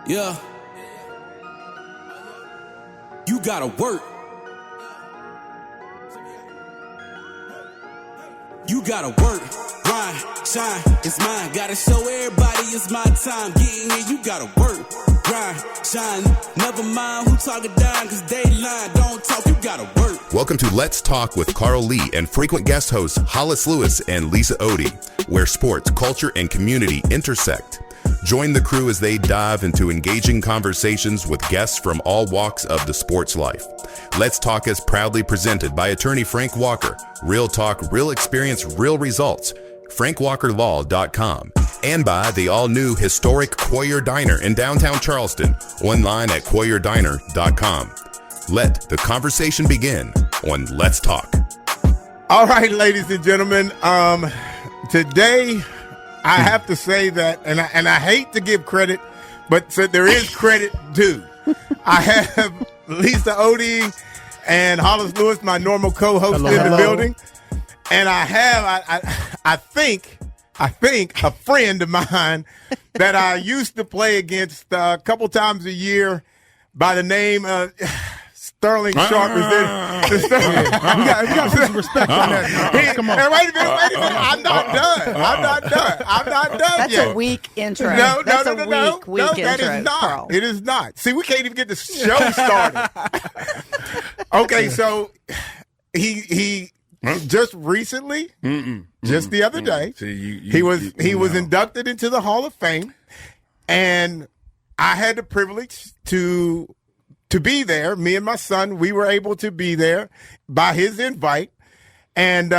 Yeah. You gotta work. You gotta work, grind, shine, it's mine. Gotta show everybody it's my time. Getting here, you gotta work, grind, shine. Never mind who talking down, cause they lying. Don't talk, you gotta work. Welcome to Let's Talk with Carl Lee and frequent guest hosts Hollis Lewis and Lisa Otey, where sports, culture, and community intersect. Join the crew as they dive into engaging conversations with guests from all walks of the sports life. Let's Talk is proudly presented by attorney Frank Walker. Real talk, real experience, real results. FrankWalkerLaw.com. And by the all-new historic Coyer Diner in downtown Charleston. Online at CoyerDiner.com. Let the conversation begin on Let's Talk. All right, ladies and gentlemen. Today, I have to say that, and I hate to give credit, but so there is credit due. I have Lisa Otey and Hollis Lewis, my normal co-host in the building, and I have, I think a friend of mine that I used to play against a couple times a year by the name of Sterling Sharpe. We got some respect on that. Come on. Wait a minute. I'm not done That's yet. A weak intro. No, That's a weak intro, that is not. Carl. It is not. See, we can't even get the show started. Okay, so he just recently, just the other day, he was inducted into the Hall of Fame, and I had the privilege to be there. Me and my son, we were able to be there by his invite. And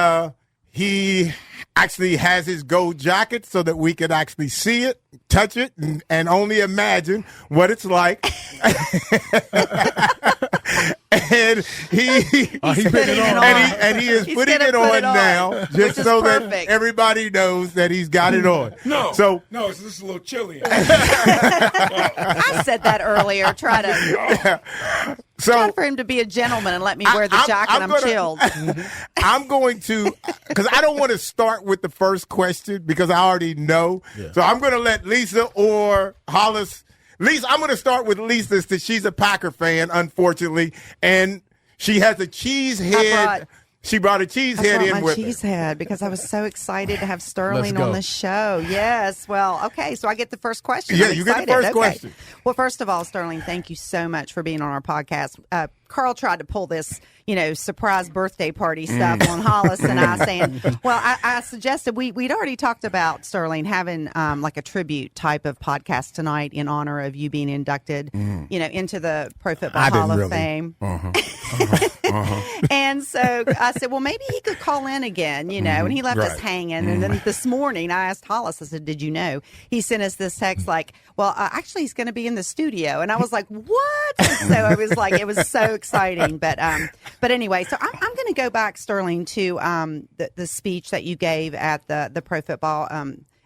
he actually has his gold jacket so that we could actually see it, touch it, and only imagine what it's like. And he is putting it on now, just so that everybody knows that he's got it on. No, it's just a little chilly. I said that earlier. Try for him to be a gentleman and let me wear the jacket. I'm chilled. I'm going to, because I don't want to start with the first question because I already know. Yeah. So I'm going to let Lisa or Hollis. Lisa, I'm going to start with Lisa since she's a Packer fan, unfortunately, and she has a cheese head. She brought a cheese head in with her. Cheese head because I was so excited to have Sterling on the show. Yes. Well, okay. So I get the first question. Yeah, you get the first question. Well, first of all, Sterling, thank you so much for being on our podcast. Carl tried to pull this, surprise birthday party stuff on Hollis and I saying, well, I suggested we'd already talked about Sterling having like a tribute type of podcast tonight in honor of you being inducted, into the Pro Football Hall of Fame. And so I said, well, maybe he could call in again, and he left us hanging. And then this morning I asked Hollis, I said, did you know? He sent us this text like, well, actually he's going to be in the studio. And I was like, what? So I was like, it was so exciting. But anyway, so I'm going to go back, Sterling, to the speech that you gave at the Pro Football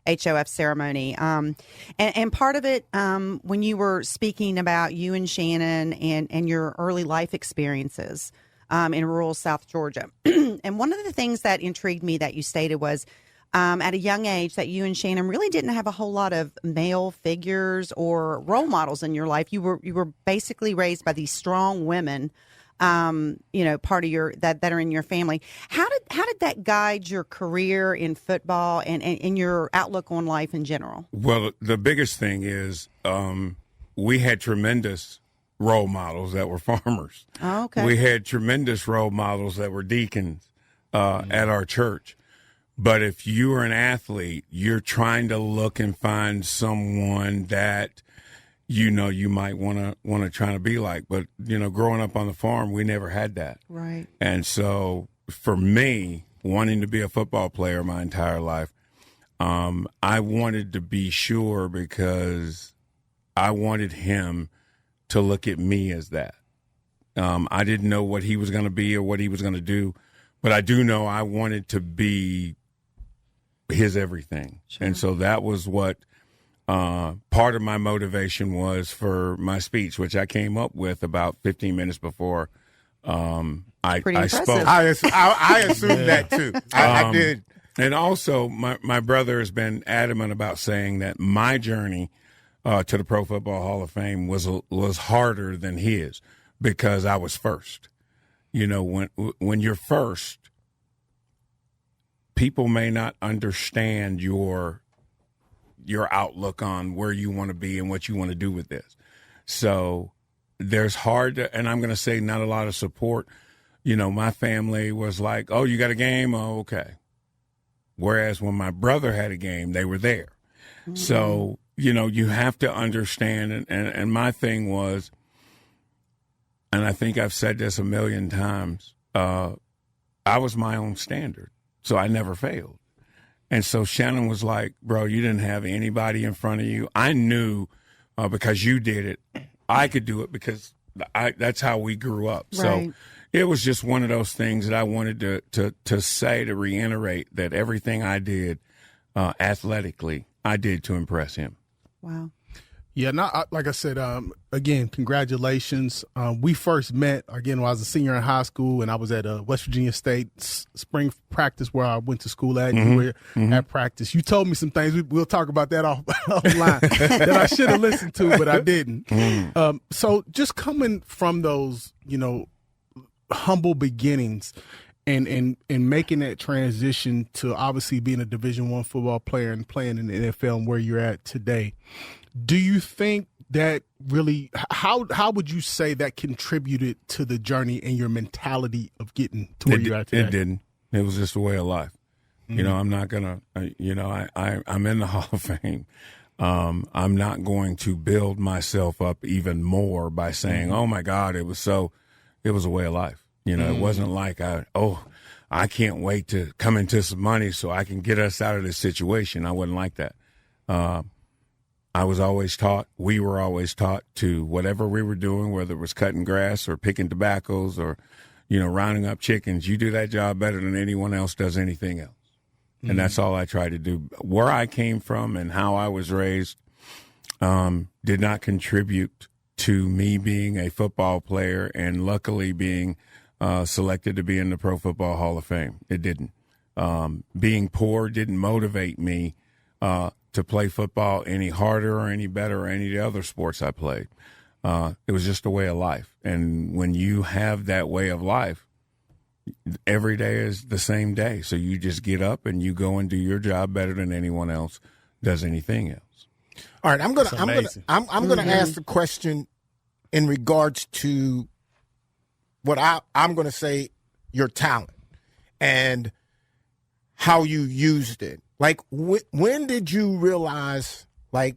HOF ceremony. And part of it, when you were speaking about you and Shannon and your early life experiences in rural South Georgia. And one of the things that intrigued me that you stated was at a young age that you and Shannon really didn't have a whole lot of male figures or role models in your life. You were basically raised by these strong women, part of your that are in your family. How did that guide your career in football and your outlook on life in general? Well, the biggest thing is we had tremendous role models that were farmers. Oh, okay. We had tremendous role models that were deacons at our church. But if you are an athlete, you're trying to look and find someone that you might want to try to be like. But growing up on the farm, we never had that. Right. And so for me, wanting to be a football player my entire life, I wanted to be sure because I wanted him to look at me as that. I didn't know what he was going to be or what he was going to do, but I do know I wanted to be his everything. Sure. And so that was what part of my motivation was for my speech, which I came up with about 15 minutes before I spoke. I assumed that too. I did. And also, my brother has been adamant about saying that my journey to the Pro Football Hall of Fame was harder than his because I was first. You know, when you're first, people may not understand your outlook on where you want to be and what you want to do with this. So there's and I'm going to say not a lot of support. You know, my family was like, oh, you got a game? Oh, okay. Whereas when my brother had a game, they were there. Mm-hmm. So, you know, you have to understand. And my thing was, and I think I've said this a million times, I was my own standard. So I never failed. And so Shannon was like, bro, you didn't have anybody in front of you. I knew because you did it, I could do it because that's how we grew up. Right. So it was just one of those things that I wanted to say, to reiterate that everything I did athletically, I did to impress him. Wow. Yeah, like I said, again, congratulations. We first met, again, when I was a senior in high school, and I was at West Virginia State spring practice where I went to school at. Mm-hmm. You were at practice. You told me some things. We'll talk about that offline that I should have listened to, but I didn't. Mm-hmm. So just coming from those, you know, humble beginnings and making that transition to obviously being a Division I football player and playing in the NFL and where you're at today, do you think that really, how would you say that contributed to the journey and your mentality of getting to where you're at today? It didn't. It was just a way of life. Mm-hmm. You know, I'm not going to, you know, I'm in the Hall of Fame. I'm not going to build myself up even more by saying, oh, my God, it was a way of life. You know, it wasn't like, I can't wait to come into some money so I can get us out of this situation. I wasn't like that. I was always taught, we were always taught to whatever we were doing, whether it was cutting grass or picking tobaccos or, you know, rounding up chickens, you do that job better than anyone else does anything else. Mm-hmm. And that's all I tried to do. Where I came from and how I was raised did not contribute to me being a football player and luckily being selected to be in the Pro Football Hall of Fame. It didn't. Being poor didn't motivate me to play football any harder or any better or any of the other sports I played. It was just a way of life. And when you have that way of life, every day is the same day. So you just get up and you go and do your job better than anyone else does anything else. All right, I'm gonna ask the question in regards to what I'm gonna say your talent and how you used it. Like, when did you realize, like,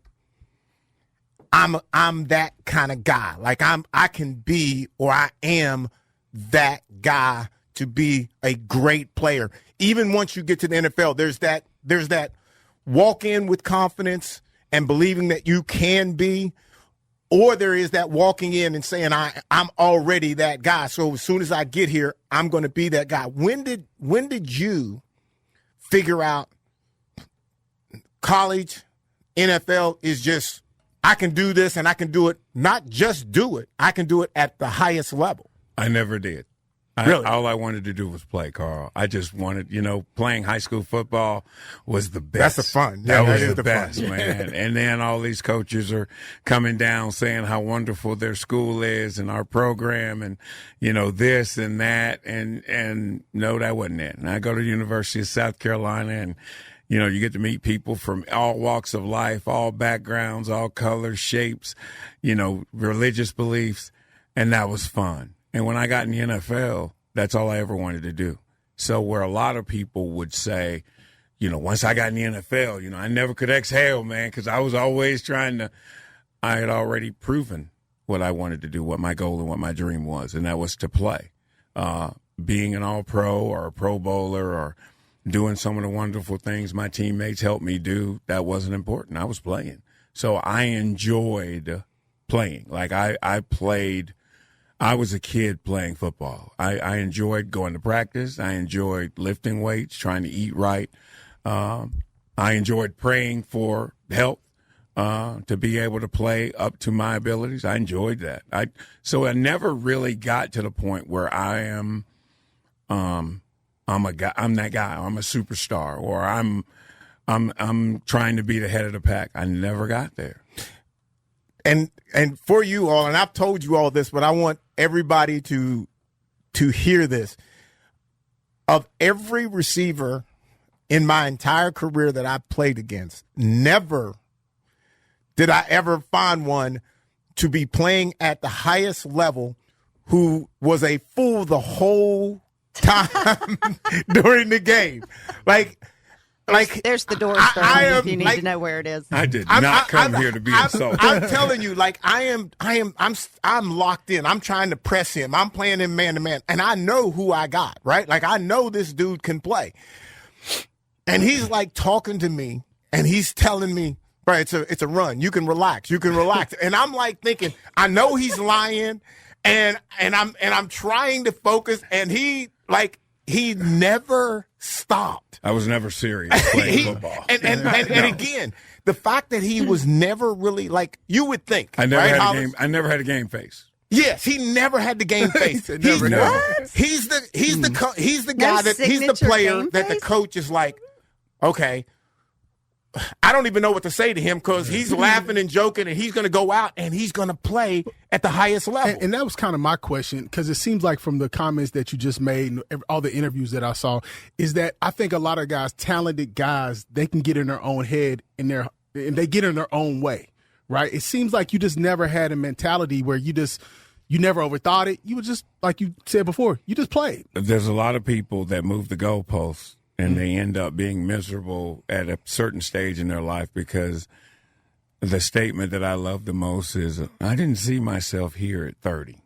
I'm that kind of guy? Like, I can be, or I am that guy to be a great player. Even once you get to the NFL, there's that walk in with confidence and believing that you can be, or there is that walking in and saying I'm already that guy. So as soon as I get here, I'm going to be that guy. When did you figure out college, NFL is just, I can do this and I can do it, not just do it, I can do it at the highest level? I never did. Really? All I wanted to do was play, Carl. I just wanted, you know, playing high school football was the best. That's the fun. That Yeah, was the best, man. And then all these coaches are coming down saying how wonderful their school is and our program and, you know, this and that. And no, that wasn't it. And I go to the University of South Carolina and, you know, you get to meet people from all walks of life, all backgrounds, all colors, shapes, you know, religious beliefs. And that was fun. And when I got in the NFL, that's all I ever wanted to do. So where a lot of people would say, you know, once I got in the NFL, you know, I never could exhale, man, because I was always I had already proven what I wanted to do, what my goal and what my dream was, and that was to play. Being an all-pro or a pro bowler or doing some of the wonderful things my teammates helped me do, that wasn't important. I was playing. So I enjoyed playing. Like I played. I was a kid playing football. I enjoyed going to practice. I enjoyed lifting weights, trying to eat right. I enjoyed praying for help to be able to play up to my abilities. I enjoyed that. So I never really got to the point where I am I'm a guy. I'm that guy. I'm a superstar, or I'm trying to be the head of the pack. I never got there. and for you all, and I've told you all this, but I want everybody to hear this. Of every receiver in my entire career that I played against, never did I ever find one to be playing at the highest level who was a fool the whole time during the game. There's the door if you need to know where it is. I did not come here to be insulted. I'm telling you, I'm locked in. I'm trying to press him. I'm playing him man to man, and I know who I got, right? Like, I know this dude can play. And he's like talking to me, and he's telling me, bro, it's a run. You can relax. And I'm like thinking, I know he's lying, and I'm trying to focus, and he never stopped. I was never serious playing football. And again, the fact that he was never really, like, you would think. I never had a game face. Yes, he never had the game face. He's the guy he's the player that the coach is like, okay, I don't even know what to say to him because he's laughing and joking, and he's going to go out and he's going to play at the highest level. And that was kind of my question, because it seems like from the comments that you just made and all the interviews that I saw, is that I think a lot of guys, talented guys, they can get in their own head and they get in their own way, right? It seems like you just never had a mentality where you never overthought it. You were just, like you said before, you just played. There's a lot of people that move the goalposts, and they end up being miserable at a certain stage in their life, because the statement that I love the most is, I didn't see myself here at 30.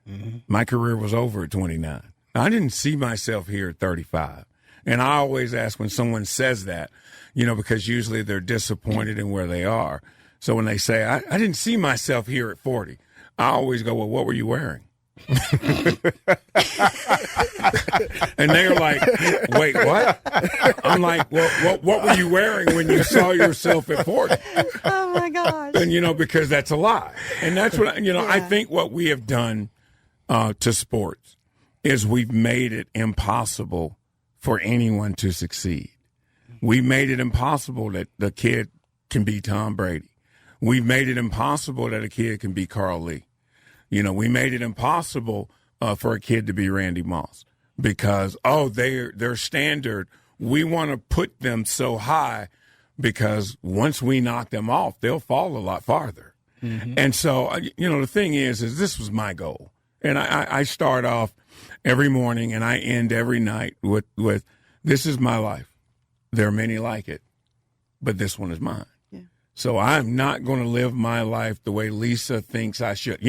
Mm-hmm. My career was over at 29. I didn't see myself here at 35. And I always ask when someone says that, because usually they're disappointed in where they are. So when they say, I didn't see myself here at 40, I always go, well, what were you wearing? And they're like, wait, what? I'm like, well, what were you wearing when you saw yourself at 40? Oh my gosh. And because that's a lie. And that's what I think what we have done to sports is we've made it impossible for anyone to succeed. We made it impossible that the kid can be Tom Brady. We've made it impossible that a kid can be Carl Lee. We made it impossible for a kid to be Randy Moss, because, their standard, we want to put them so high, because once we knock them off, they'll fall a lot farther. Mm-hmm. And so, the thing is this was my goal. And I start off every morning and I end every night with this is my life. There are many like it, but this one is mine. So I'm not going to live my life the way Lisa thinks I should.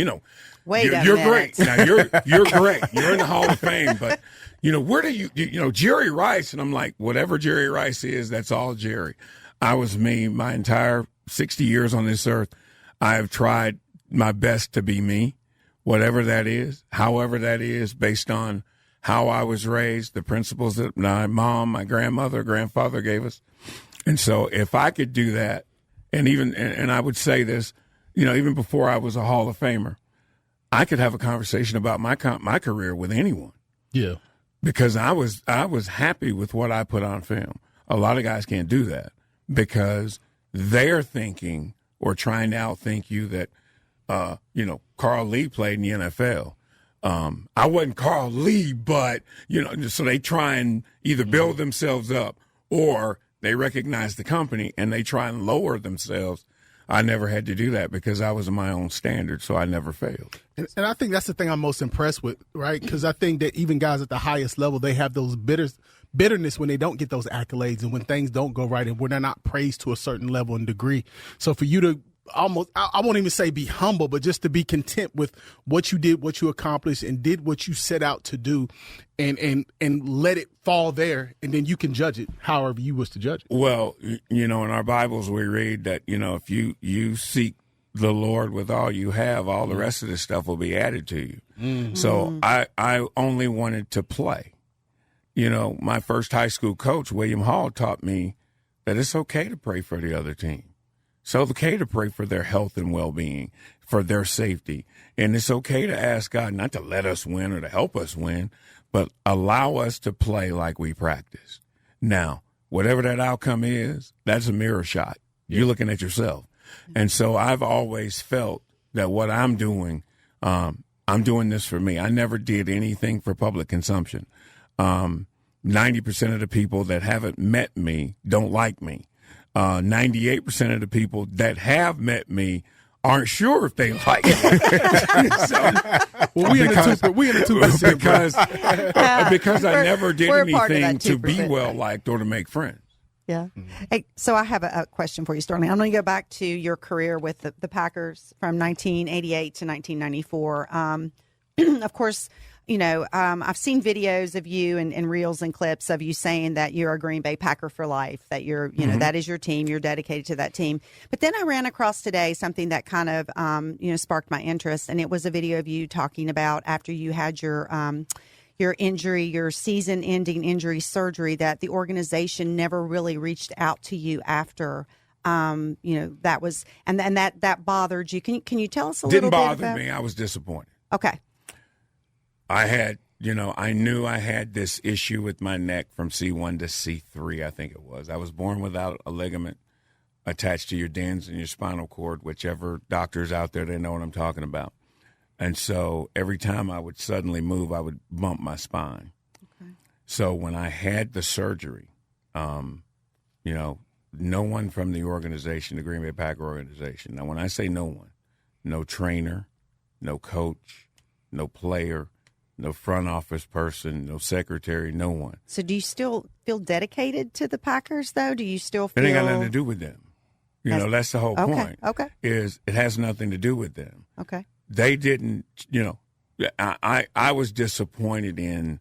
Wait a you're minute. great. Now you're great. You're in the Hall of Fame, but where do you Jerry Rice? And I'm like, whatever Jerry Rice is, that's all Jerry. I was me my entire 60 years on this earth. I have tried my best to be me, whatever that is, however that is, based on how I was raised, the principles that my mom, my grandmother, grandfather gave us. And so if I could do that, and I would say this, even before I was a Hall of Famer, I could have a conversation about my career with anyone. Yeah. Because I was happy with what I put on film. A lot of guys can't do that because they're thinking or trying to outthink you that, Carl Lee played in the NFL. I wasn't Carl Lee, but, so they try and either build themselves up or they recognize the company and they try and lower themselves. I never had to do that because I was my own standard, so I never failed. And I think that's the thing I'm most impressed with, right? Because I think that even guys at the highest level, they have those bitterness when they don't get those accolades and when things don't go right and when they're not praised to a certain level and degree. So for you to almost, I won't even say be humble, but just to be content with what you did, what you accomplished, and did what you set out to do, and let it fall there, and then you can judge it however you wish to judge it. Well, in our Bibles we read that, if you seek the Lord with all you have, all the rest of this stuff will be added to you. Mm-hmm. So I only wanted to play. My first high school coach, William Hall, taught me that it's okay to pray for the other team. It's okay to pray for their health and well-being, for their safety. And it's okay to ask God not to let us win or to help us win, but allow us to play like we practice. Now, whatever that outcome is, that's a mirror shot. You're looking at yourself. And so I've always felt that what I'm doing this for me. I never did anything for public consumption. 90% of the people that haven't met me don't like me. 98% of the people that have met me aren't sure if they like it. Well, we in the 2%, because I never did we're part of anything that to be 2%. well liked or to make friends. Yeah. Hey, so I have a question for you, Sterling. I'm going to go back to your career with the Packers from 1988 to 1994. Of course, I've seen videos of you and reels and clips of you saying that you're a Green Bay Packer for life, that you're, that is your team, you're dedicated to that team. But then I ran across today something that kind of, sparked my interest, and it was a video of you talking about after you had your injury, your season-ending injury surgery, that the organization never really reached out to you after. That was and that bothered you. Can you tell us a little bit about? Didn't bother me. I was disappointed. Okay. I had, I knew I had this issue with my neck from C1 to C3, I think it was. I was born without a ligament attached to your dens and your spinal cord, whichever doctors out there, they know what I'm talking about. And so every time I would suddenly move, I would bump my spine. Okay. So when I had the surgery, no one from the organization, the Green Bay Packer organization. Now, when I say no one, no trainer, no coach, no player, no front office person, no secretary, no one. So do you still feel dedicated to the Packers, though? Do you still feel? It ain't got nothing to do with them. That's the whole point. Okay. Is it has nothing to do with them. Okay. They didn't, I was disappointed in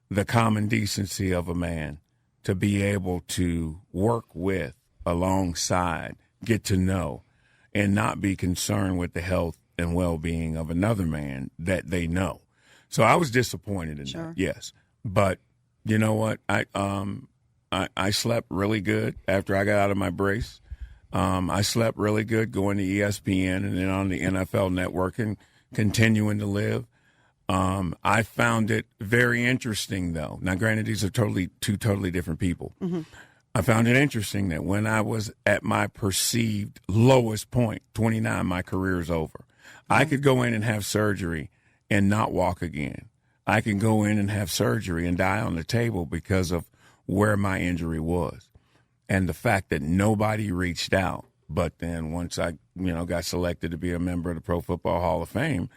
the common decency of a man to be able to work with, alongside, get to know, and not be concerned with the health and well-being of another man that they know. So I was disappointed in that, yes. But you know what? I slept really good after I got out of my brace. I slept really good going to ESPN and then on the NFL Network and continuing to live. I found it very interesting, though. Now, granted, these are two totally different people. Mm-hmm. I found it interesting that when I was at my perceived lowest point, 29, my career is over. Mm-hmm. I could go in and have surgery and not walk again. I can go in and have surgery and die on the table because of where my injury was. And the fact that nobody reached out, but then once I, got selected to be a member of the Pro Football Hall of Fame,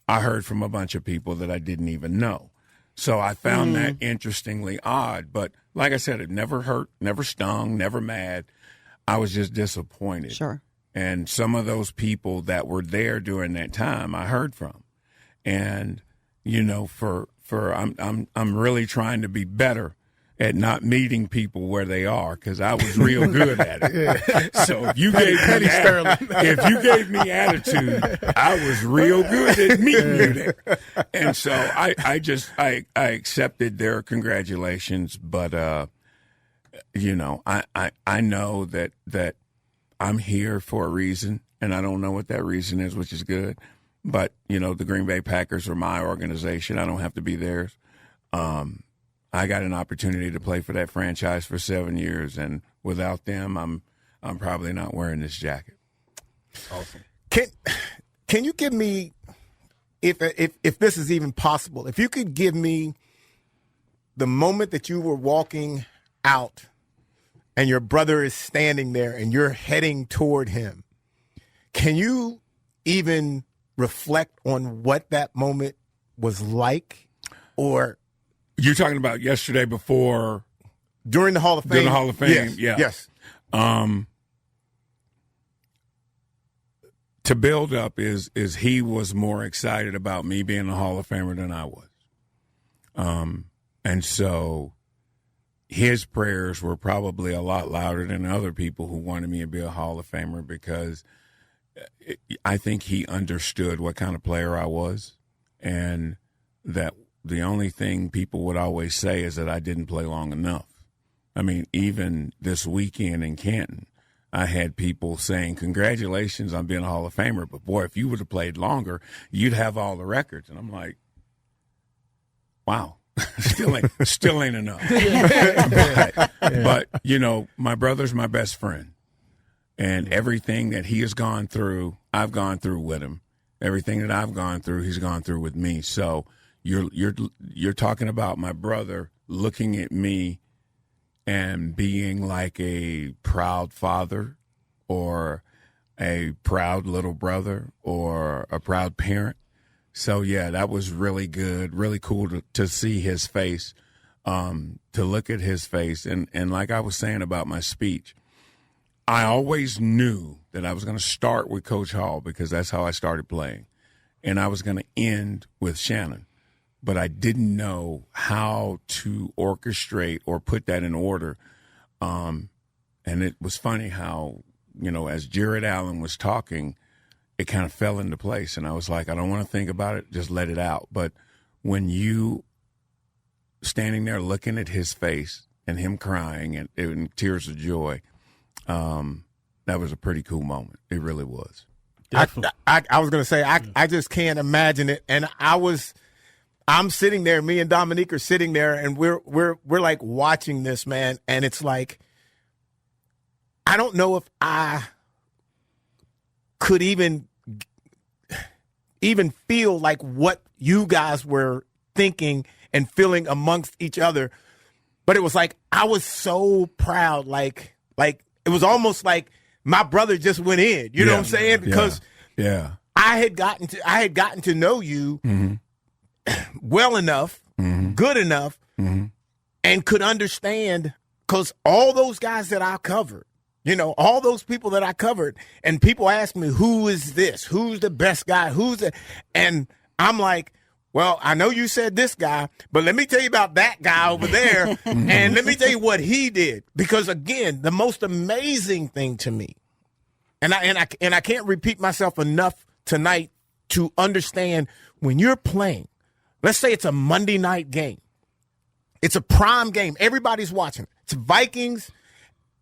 I heard from a bunch of people that I didn't even know. So I found that interestingly odd. But like I said, it never hurt, never stung, never mad. I was just disappointed. Sure. And some of those people that were there during that time, I heard from. And, I'm really trying to be better at not meeting people where they are, because I was real good at it. So if you gave me attitude, I was real good at meeting you there. And so I accepted their congratulations, but I know that I'm here for a reason, and I don't know what that reason is, which is good. But the Green Bay Packers are my organization. I don't have to be theirs. I got an opportunity to play for that franchise for 7 years, and without them, I'm probably not wearing this jacket. Awesome. Can you give me, if this is even possible, if you could give me the moment that you were walking out and your brother is standing there and you're heading toward him, can you even reflect on what that moment was like? Or you're talking about yesterday before? During the Hall of Fame? During the Hall of Fame, yes. To build up is he was more excited about me being a Hall of Famer than I was. And so his prayers were probably a lot louder than other people who wanted me to be a Hall of Famer, because I think he understood what kind of player I was, and that the only thing people would always say is that I didn't play long enough. I mean, even this weekend in Canton, I had people saying, congratulations on being a Hall of Famer, but boy, if you would have played longer, you'd have all the records. And I'm like, wow, still ain't enough. But my brother's my best friend. And everything that he has gone through, I've gone through with him. Everything that I've gone through, he's gone through with me. So you're talking about my brother looking at me and being like a proud father or a proud little brother or a proud parent. So, yeah, that was really good, really cool to see his face, to look at his face. And like I was saying about my speech, I always knew that I was going to start with Coach Hall because that's how I started playing. And I was going to end with Shannon. But I didn't know how to orchestrate or put that in order. And it was funny how, as Jared Allen was talking, it kind of fell into place. And I was like, I don't want to think about it, just let it out. But when you standing there looking at his face and him crying and tears of joy, that was a pretty cool moment. It really was. I was going to say, I just can't imagine it. And I'm sitting there, me and Dominique are sitting there, and we're like watching this, man. And it's like, I don't know if I could even feel like what you guys were thinking and feeling amongst each other. But it was like, I was so proud. Like it was almost like my brother just went in, you know what I'm saying? Because I had gotten to know you well enough, good enough, and could understand, because all those guys that I covered, all those people that I covered, and people ask me, who is this? Who's the best guy? And I'm like, well, I know you said this guy, but let me tell you about that guy over there, and let me tell you what he did. Because, again, the most amazing thing to me, and I can't repeat myself enough tonight to understand, when you're playing, let's say it's a Monday night game. It's a prime game. Everybody's watching. It's Vikings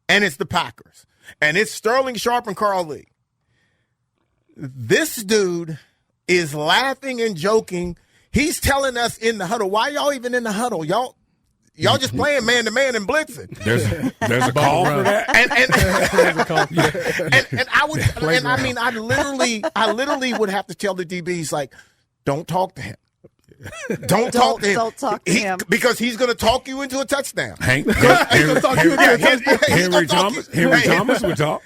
and it's the Packers. And it's Sterling Sharpe and Carl Lee. This dude is laughing and joking. He's telling us in the huddle, why y'all even in the huddle? Y'all just playing man-to-man and blitzing. There's a call for that. I literally would have to tell the DBs, like, don't talk to him. Don't talk to him because he's going to talk you into a touchdown. Henry Thomas would talk.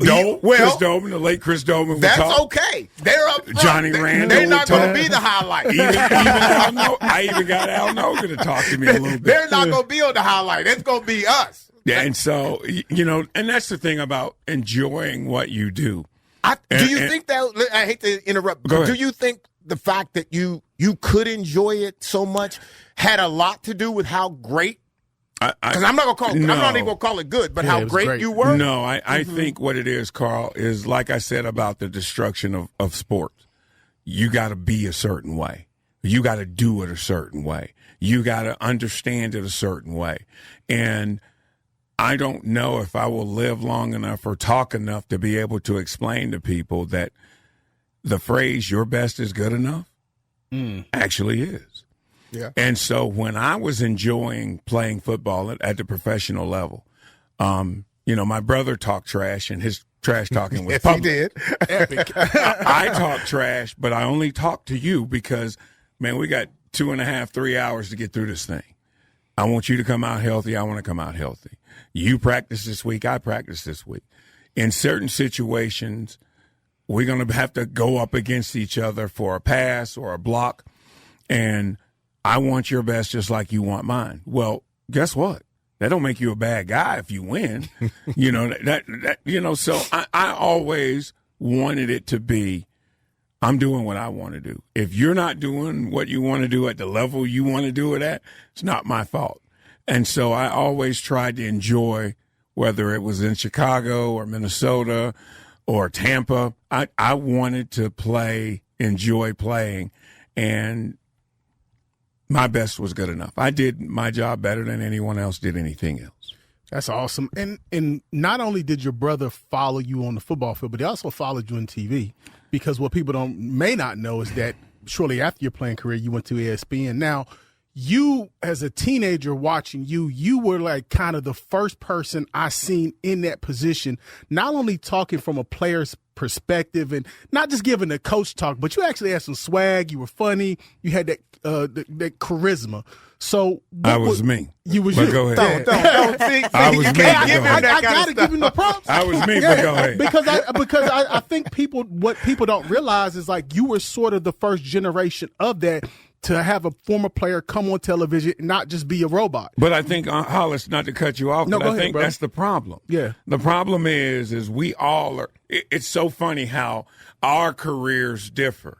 Chris Doman, the late Chris Doman would talk. That's okay. They're up front. Johnny Randall. They're not going to be the highlight. I even got Al Noga to talk to me a little bit. They're not going to be on the highlight. It's going to be us. Yeah, and so, and that's the thing about enjoying what you do. Do you think that, I hate to interrupt, but do you think the fact that you could enjoy it so much had a lot to do with how great? Because I'm not even going to call it good, but how great you were. No, I think what it is, Carl, is like I said about the destruction of sports. You got to be a certain way. You got to do it a certain way. You got to understand it a certain way. And I don't know if I will live long enough or talk enough to be able to explain to people that the phrase "your best is good enough" actually is. Yeah. And so when I was enjoying playing football at the professional level, my brother talked trash, and his trash talking was public. He did. Epic. I talk trash, but I only talk to you because, man, we got 2.5, 3 hours to get through this thing. I want you to come out healthy. I want to come out healthy. You practice this week. I practice this week. In certain situations, we're going to have to go up against each other for a pass or a block, and I want your best just like you want mine. Well, guess what? That don't make you a bad guy if you win. So I always wanted it to be, I'm doing what I want to do. If you're not doing what you want to do at the level you want to do it at, it's not my fault. And so I always tried to enjoy, whether it was in Chicago or Minnesota or Tampa, I wanted to enjoy playing, and my best was good enough. I did my job better than anyone else did anything else. That's awesome. And not only did your brother follow you on the football field, but he also followed you on TV, because what people may not know is that shortly after your playing career, you went to ESPN. Now, you as a teenager watching you were like kind of the first person I seen in that position, not only talking from a player's perspective and not just giving the coach talk, but you actually had some swag. You were funny. You had that charisma. So I was me. You was but you. Go ahead. Don't see, I was you me. can't give him I that kind gotta of give stuff. him the props. I was me, but go ahead. Because I think what people don't realize is like you were sort of the first generation of that, to have a former player come on television and not just be a robot. But I think, Hollis, not to cut you off, No, but go I ahead, think brother. that's the problem. Yeah. The problem is we all are. It's so funny how our careers differ.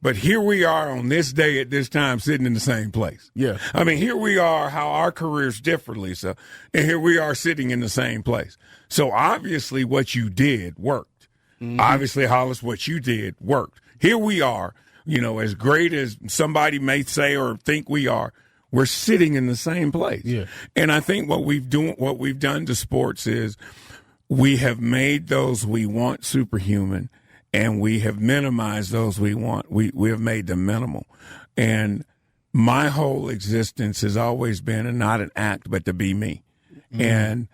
But here we are on this day at this time sitting in the same place. Yeah. I mean, here we are how our careers differ, Lisa, and here we are sitting in the same place. So obviously what you did worked. Mm-hmm. Obviously, Hollis, what you did worked. Here we are. You know, as great as somebody may say or think we are, we're sitting in the same place. Yeah. And I think what we've done to sports is we have made those we want superhuman, and we have minimized those we want. We have made them minimal. And my whole existence has always been, and not an act, but to be me. Mm-hmm. And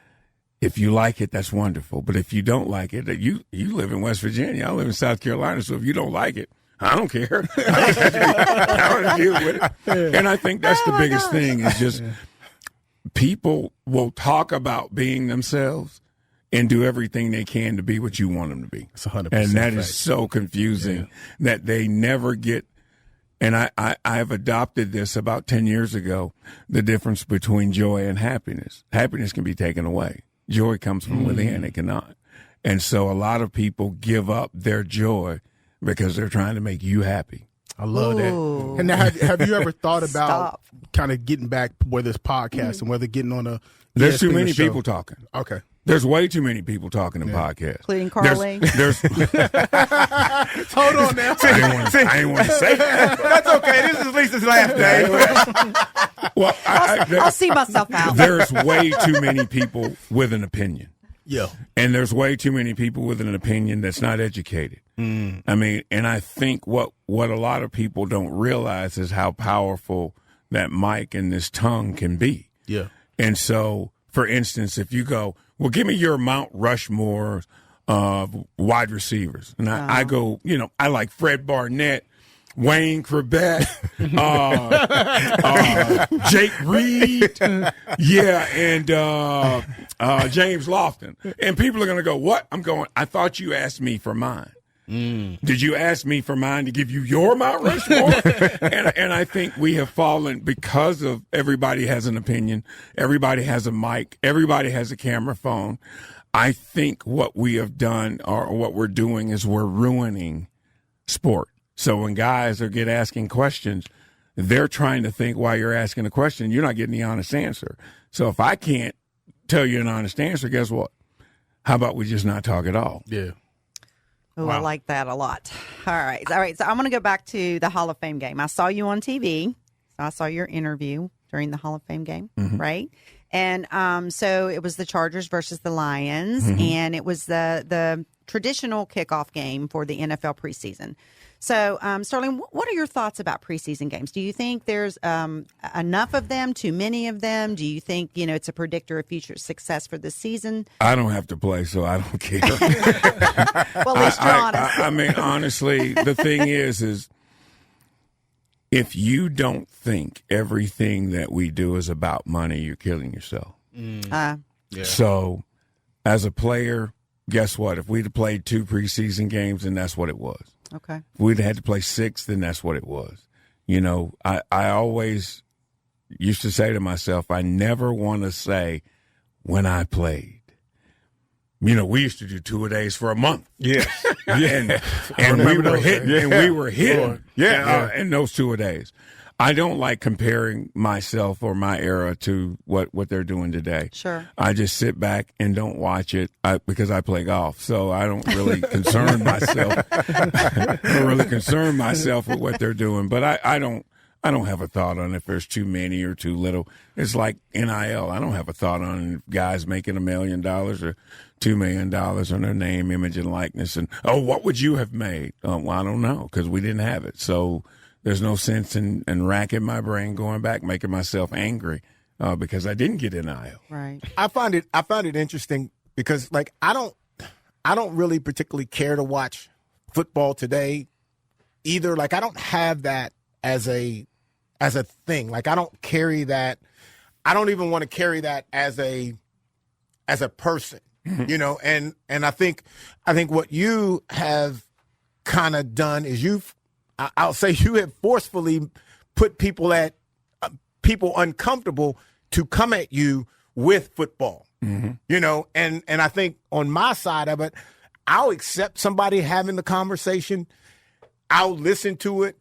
if you like it, that's wonderful. But if you don't like it, you live in West Virginia. I live in South Carolina. So if you don't like it, I don't care. I want to deal with it. And I think that's the biggest thing is just people will talk about being themselves and do everything they can to be what you want them to be. That's 100%. And that is so confusing that they never get. And I've adopted this about 10 years ago, the difference between joy and happiness. Happiness can be taken away. Joy comes from within. It cannot. And so a lot of people give up their joy because they're trying to make you happy. I love that. And now, have you ever thought about kind of getting back, whether it's podcast and whether getting on a There's too ESPN many show? people talking. Okay. There's way too many people talking in podcasts. Including Carly. There's Hold on now. I didn't want to say that. That's okay. This is Lisa's last day. Well, I'll see myself out. there's way too many people with an opinion. Yeah. And there's way too many people with an opinion that's not educated. I mean, and I think what a lot of people don't realize is how powerful that mic and this tongue can be. Yeah. And so, for instance, if you go, well, give me your Mount Rushmore of wide receivers. And I go, I like Fred Barnett, Wayne Corbett, Jake Reed, and James Lofton. And people are going to go, what? I'm going, I thought you asked me for mine. Did you ask me for mine to give you your Mount Rushmore? and I think we have fallen because of everybody has an opinion, everybody has a mic, everybody has a camera phone. I think what we have done or what we're doing is we're ruining sport. So when guys get asking questions, they're trying to think while you're asking a question, you're not getting the honest answer. So if I can't tell you an honest answer, guess what? How about we just not talk at all? Yeah. Oh, I like that a lot. All right. So I'm going to go back to the Hall of Fame game. I saw you on TV. I saw your interview during the Hall of Fame game, right? And so it was the Chargers versus the Lions, and it was the traditional kickoff game for the NFL preseason. So, Sterling, what are your thoughts about preseason games? Do you think there's enough of them, too many of them? Do you think, it's a predictor of future success for the season? I don't have to play, so I don't care. Well, at least you're honest. I mean, honestly, the thing is if you don't think everything that we do is about money, you're killing yourself. Yeah. So, as a player, guess what? If we'd have played 2 preseason games, then that's what it was. Okay. If we'd had to play 6, then that's what it was. I always used to say to myself, I never want to say when I played. We used to do 2-a-days for a month. Yeah. and we were hitting. In those 2-a-days. I don't like comparing myself or my era to what they're doing today. Sure. I just sit back and don't watch it because I play golf, so I don't really concern myself. I don't really concern myself with what they're doing, but I don't have a thought on if there's too many or too little. It's like NIL. I don't have a thought on guys making $1 million or $2 million on their name, image, and likeness. And what would you have made? Well, I don't know because we didn't have it. So there's no sense in racking my brain, going back, making myself angry because I didn't get NIL. Right. I find it interesting because like I don't really particularly care to watch football today either. Like I don't have that as a thing. Like I don't carry that. I don't even want to carry that as a person, you know. And I think what you have kind of done is I'll say you have forcefully put people uncomfortable to come at you with football, you know. And I think on my side of it, I'll accept somebody having the conversation. I'll listen to it,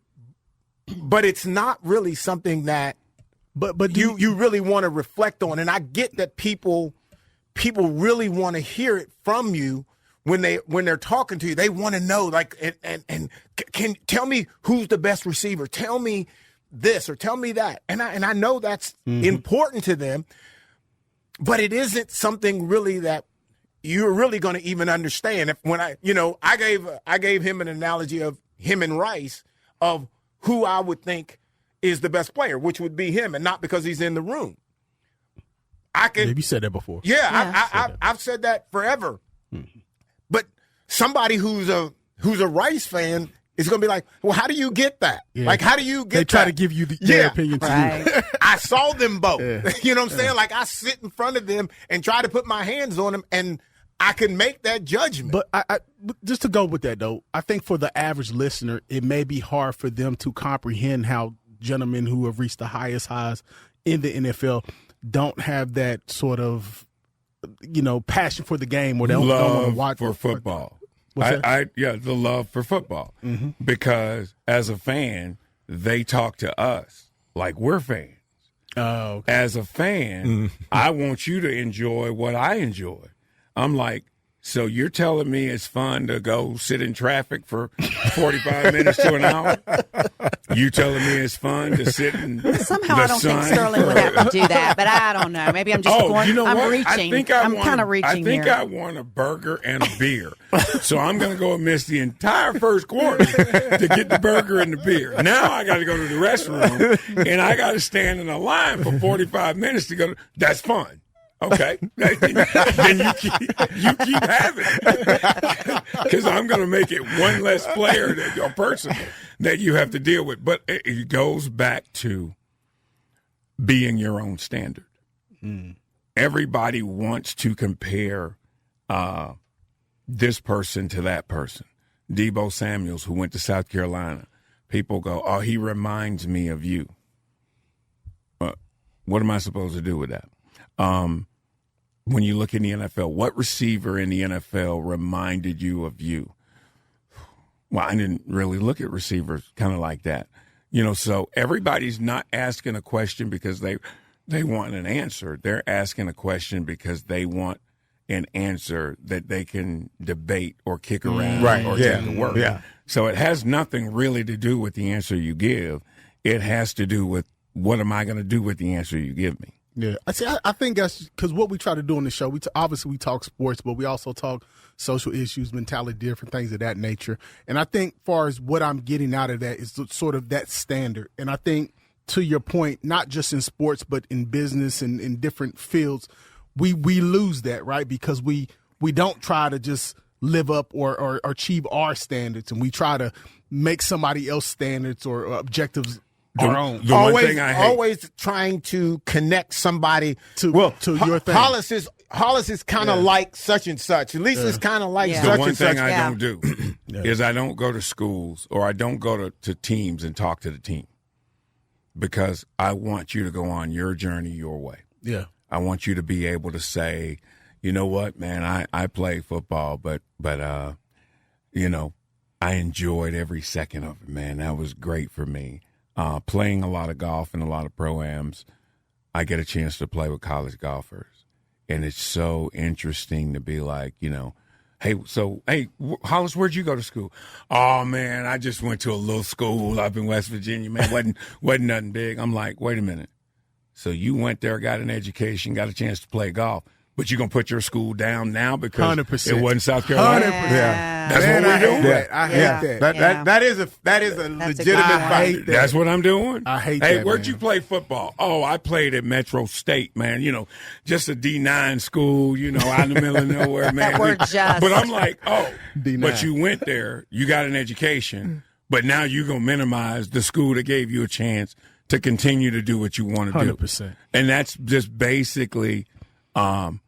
but it's not really something that but you really want to reflect on. And I get that people really want to hear it from you when they're talking to you. They want to know, like, and can tell me who's the best receiver. Tell me this or tell me that. And I know that's important to them, but it isn't something really that you're really going to even understand. I gave him an analogy of him and Rice of who I would think is the best player, which would be him, and not because he's in the room. Maybe you said that before. Yeah. I've said that forever. Mm-hmm. But somebody who's a Rice fan is going to be like, well, how do you get that? Yeah. Like, how do you get that? They try to give you their opinion to you. I saw them both. Yeah. You know what I'm saying? Like, I sit in front of them and try to put my hands on them, and I can make that judgment. But I just to go with that, though, I think for the average listener, it may be hard for them to comprehend how gentlemen who have reached the highest highs in the NFL don't have that sort of, passion for the game, or they don't want to watch for football. The love for football. Mm-hmm. Because as a fan, they talk to us like we're fans. Oh, okay. As a fan, I want you to enjoy what I enjoy. I'm like, so you're telling me it's fun to go sit in traffic for 45 minutes to an hour? You telling me it's fun to sit in Somehow I don't think Sterling would have to do that, but I don't know. Maybe I'm just going. You know I'm what? reaching. I'm kind of reaching here. I think I want a burger and a beer. So I'm going to go and miss the entire first quarter to get the burger and the beer. Now I got to go to the restroom, and I got to stand in a line for 45 minutes to go. That's fun. Okay, then you keep having it, because I'm going to make it one less player or person that you have to deal with. But it goes back to being your own standard. Everybody wants to compare this person to that person. Deebo Samuels, who went to South Carolina, people go, "Oh, he reminds me of you." What am I supposed to do with that? When you look in the NFL, what receiver in the NFL reminded you of you? Well, I didn't really look at receivers kind of like that. So everybody's not asking a question because they want an answer. They're asking a question because they want an answer that they can debate or kick around or take to work. Yeah. So it has nothing really to do with the answer you give. It has to do with, what am I going to do with the answer you give me? Yeah, I think that's because what we try to do on the show, obviously we talk sports, but we also talk social issues, mentality, different things of that nature. And I think far as what I'm getting out of that is sort of that standard. And I think, to your point, not just in sports, but in business and in different fields, we lose that, right? Because we don't try to just live up or achieve our standards, and we try to make somebody else's standards or objectives our own. Always trying to connect somebody to your thing. Hollis is kind of like such and such. At least it's kind of like such and such. The one thing I don't do is I don't go to schools, or I don't go to teams and talk to the team, because I want you to go on your journey your way. Yeah. I want you to be able to say, you know what, man, I play football, but I enjoyed every second of it, man. That was great for me. Playing a lot of golf and a lot of pro-ams, I get a chance to play with college golfers. And it's so interesting to be like, hey, Hollis, where'd you go to school? Oh, man, I just went to a little school up in West Virginia, man. Wasn't nothing big. I'm like, wait a minute. So you went there, got an education, got a chance to play golf. But you're going to put your school down now because 100%. it wasn't South Carolina? 100%. Yeah. That's Man, what we're doing. I hate that. That is a legitimate one. I fight. hate that. That's what I'm doing. I hate Hey, that, where'd man. you play football? Oh, I played at Metro State, man. Just a D9 school, out in the middle of nowhere, man. That word just. But I'm like, oh, D9. but you went there, you got an education, but now you're going to minimize the school that gave you a chance to continue to do what you want to do. 100%. And that's just basically, I'm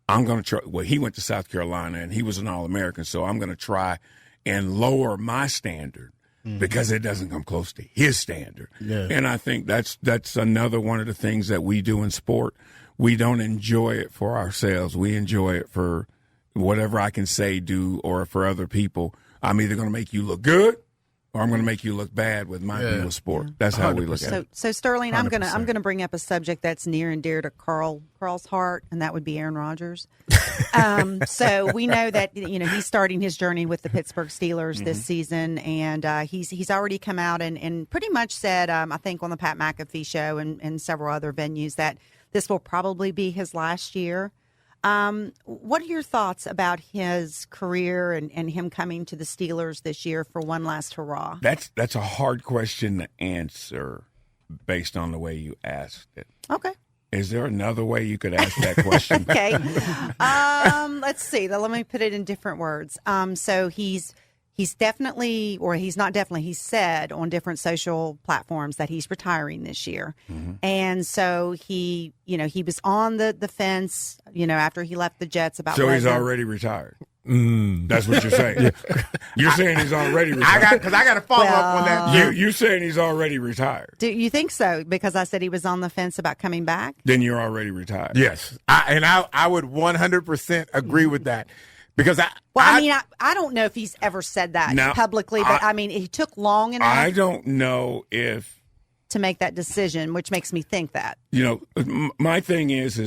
going to try. Well, he went to South Carolina and he was an All-American, so I'm going to try and lower my standard because it doesn't come close to his standard. Yeah. And I think that's another one of the things that we do in sport. We don't enjoy it for ourselves. We enjoy it for whatever I can say, do, or for other people. I'm either going to make you look good or I'm going to make you look bad with my view of sport. That's how we look at it. So Sterling, I'm 100%. gonna bring up a subject that's near and dear to Carl's heart, and that would be Aaron Rodgers. So we know that he's starting his journey with the Pittsburgh Steelers this season, and he's already come out and pretty much said, I think on the Pat McAfee show and several other venues, that this will probably be his last year. What are your thoughts about his career and him coming to the Steelers this year for one last hurrah? That's a hard question to answer based on the way you asked it. Okay. Is there another way you could ask that question? Okay. Let's see. Let me put it in different words. So he's definitely, or he's not definitely, he's said on different social platforms that he's retiring this year. And so he was on the fence, after he left the Jets about So he's whether- already retired. That's what you're saying. You're saying he's already retired. I got to follow up on that. You're saying he's already retired. Do you think so? Because I said he was on the fence about coming back? Then you're already retired. Yes, I would 100% agree with that because I don't know if he's ever said that Now, publicly, but he took long enough I don't know if to make that decision, which makes me think that. my thing is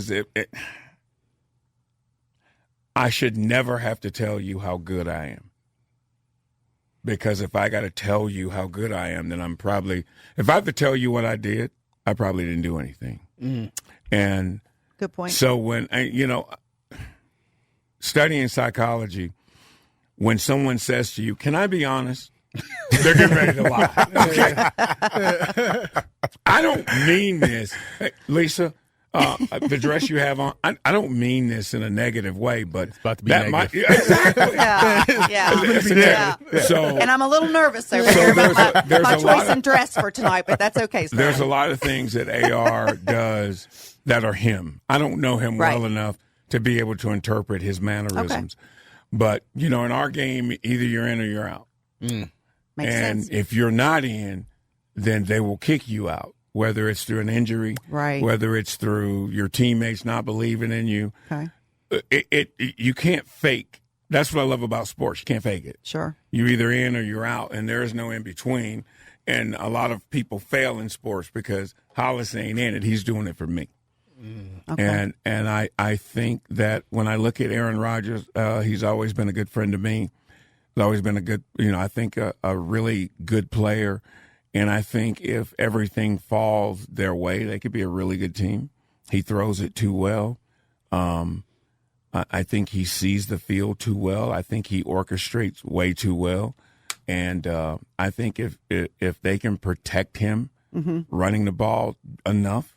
I should never have to tell you how good I am. Because if I got to tell you how good I am, then if I have to tell you what I did, I probably didn't do anything. And Good point. so when, studying psychology, when someone says to you, "Can I be honest?" They're getting ready to lie. Okay. I don't mean this. Hey, Lisa, the dress you have on, I don't mean this in a negative way, but It's about to be that negative. exactly. Yeah. So, And I'm a little nervous over here about there's my a lot choice in dress for tonight, but that's okay. Sterling. there's a lot of things that AR does that are him. I don't know him Right. well enough to be able to interpret his mannerisms. But, in our game, either you're in or you're out. Makes And sense. if you're not in, then they will kick you out, whether it's through an injury, Right. whether it's through your teammates not believing in you. Okay. You can't fake. That's what I love about sports. You can't fake it. Sure. You're either in or you're out, and there is no in between. And a lot of people fail in sports because Hollis ain't in it. He's doing it for me. Okay. And I think that when I look at Aaron Rodgers, he's always been a good friend to me. He's always been a good, I think a really good player. And I think if everything falls their way, they could be a really good team. He throws it too well. I think he sees the field too well. I think he orchestrates way too well. And I think if they can protect him running the ball enough,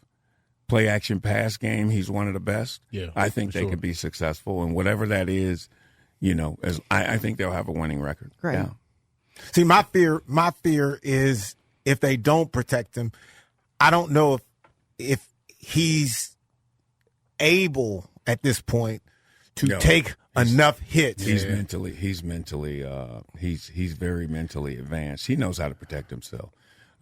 play action pass game, he's one of the best. Yeah, I think for they sure. could be successful. And whatever that is, I think they'll have a winning record. Great. Yeah. See, my fear is if they don't protect him, I don't know if he's able at this point to take enough hits. He's very mentally advanced. He knows how to protect himself.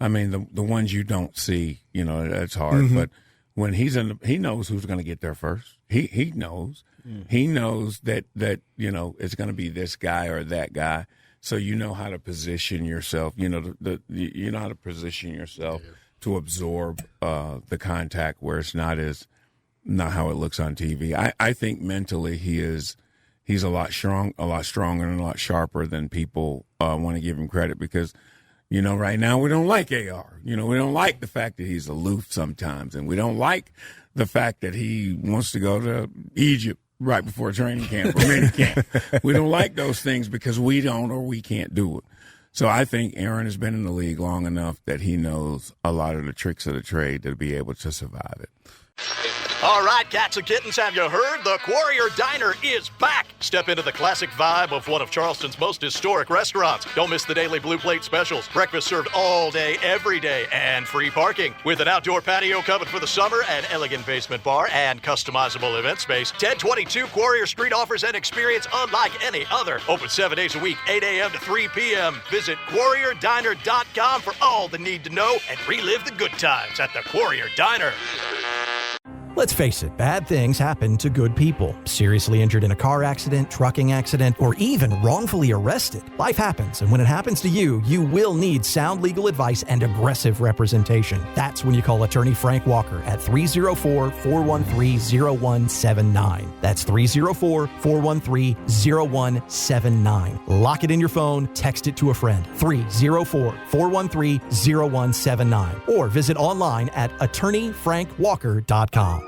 I mean, the ones you don't see, that's hard. But when he's he knows who's going to get there first. He knows. He knows that it's going to be this guy or that guy. So you know how to position yourself. You know how to position yourself to absorb the contact where it's not how it looks on TV. I think mentally he's a lot stronger and a lot sharper than people want to give him credit because. Right now we don't like AR. We don't like the fact that he's aloof sometimes, and we don't like the fact that he wants to go to Egypt right before training camp or mini camp. We don't like those things because we don't or we can't do it. So I think Aaron has been in the league long enough that he knows a lot of the tricks of the trade to be able to survive it. All right, cats and kittens, have you heard? The Warrior Diner is back. Step into the classic vibe of one of Charleston's most historic restaurants. Don't miss the daily Blue Plate specials. Breakfast served all day, every day, and free parking. With an outdoor patio covered for the summer, an elegant basement bar, and customizable event space, 1022 Warrior Street offers an experience unlike any other. Open 7 days a week, 8 a.m. to 3 p.m. Visit WarriorDiner.com for all the need to know and relive the good times at the Warrior Diner. Let's face it, bad things happen to good people. Seriously injured in a car accident, trucking accident, or even wrongfully arrested. Life happens, and when it happens to you, you will need sound legal advice and aggressive representation. That's when you call attorney Frank Walker at 304-413-0179. That's 304-413-0179. Lock it in your phone, text it to a friend. 304-413-0179. Or visit online at attorneyfrankwalker.com.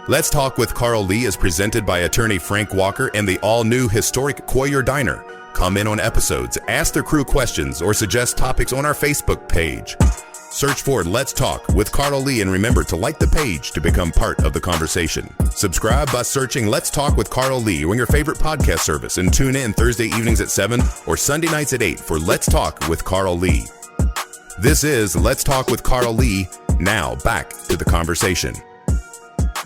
Let's Talk with Carl Lee is presented by attorney Frank Walker and the all-new historic Warrior Diner. Come in on episodes, ask the crew questions, or suggest topics on our Facebook page. Search for Let's Talk with Carl Lee and remember to like the page to become part of the conversation. Subscribe by searching Let's Talk with Carl Lee on your favorite podcast service and tune in Thursday evenings at 7 or Sunday nights at 8 for Let's Talk with Carl Lee. This is Let's Talk with Carl Lee. Now back to the conversation.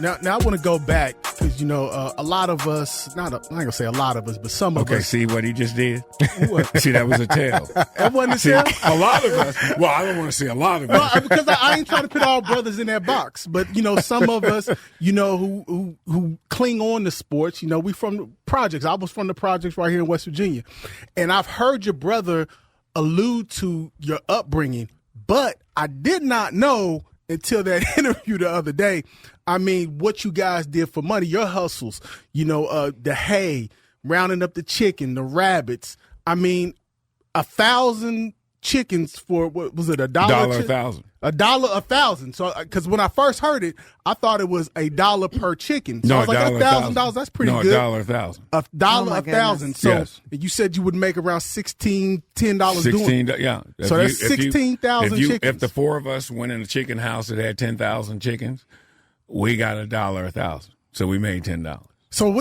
Now I want to go back because, a lot of us, I'm not going to say a lot of us, but some of us. Okay, see what he just did? What? See, that was a tell. That wasn't a tell? A lot of us. Well, I don't want to say a lot of us. Well, because I ain't trying to put all brothers in that box. But, some of us, who cling on to sports, we from the projects. I was from the projects right here in West Virginia. And I've heard your brother allude to your upbringing, but I did not know until that interview the other day. I mean, what you guys did for money, your hustles, the hay, rounding up the chicken, the rabbits. I mean, 1,000 chickens for, what was it, $1? $1,000. $1,000. So, because when I first heard it, I thought it was $1 per chicken. So I was like, $1,000. That's pretty good. $1 $1,000. $1,000. So yes. You said you would make around $10 doing it. Yeah. So that's 16,000 chickens. If the four of us went in a chicken house that had 10,000 chickens, we got $1 1,000. So we made $10. So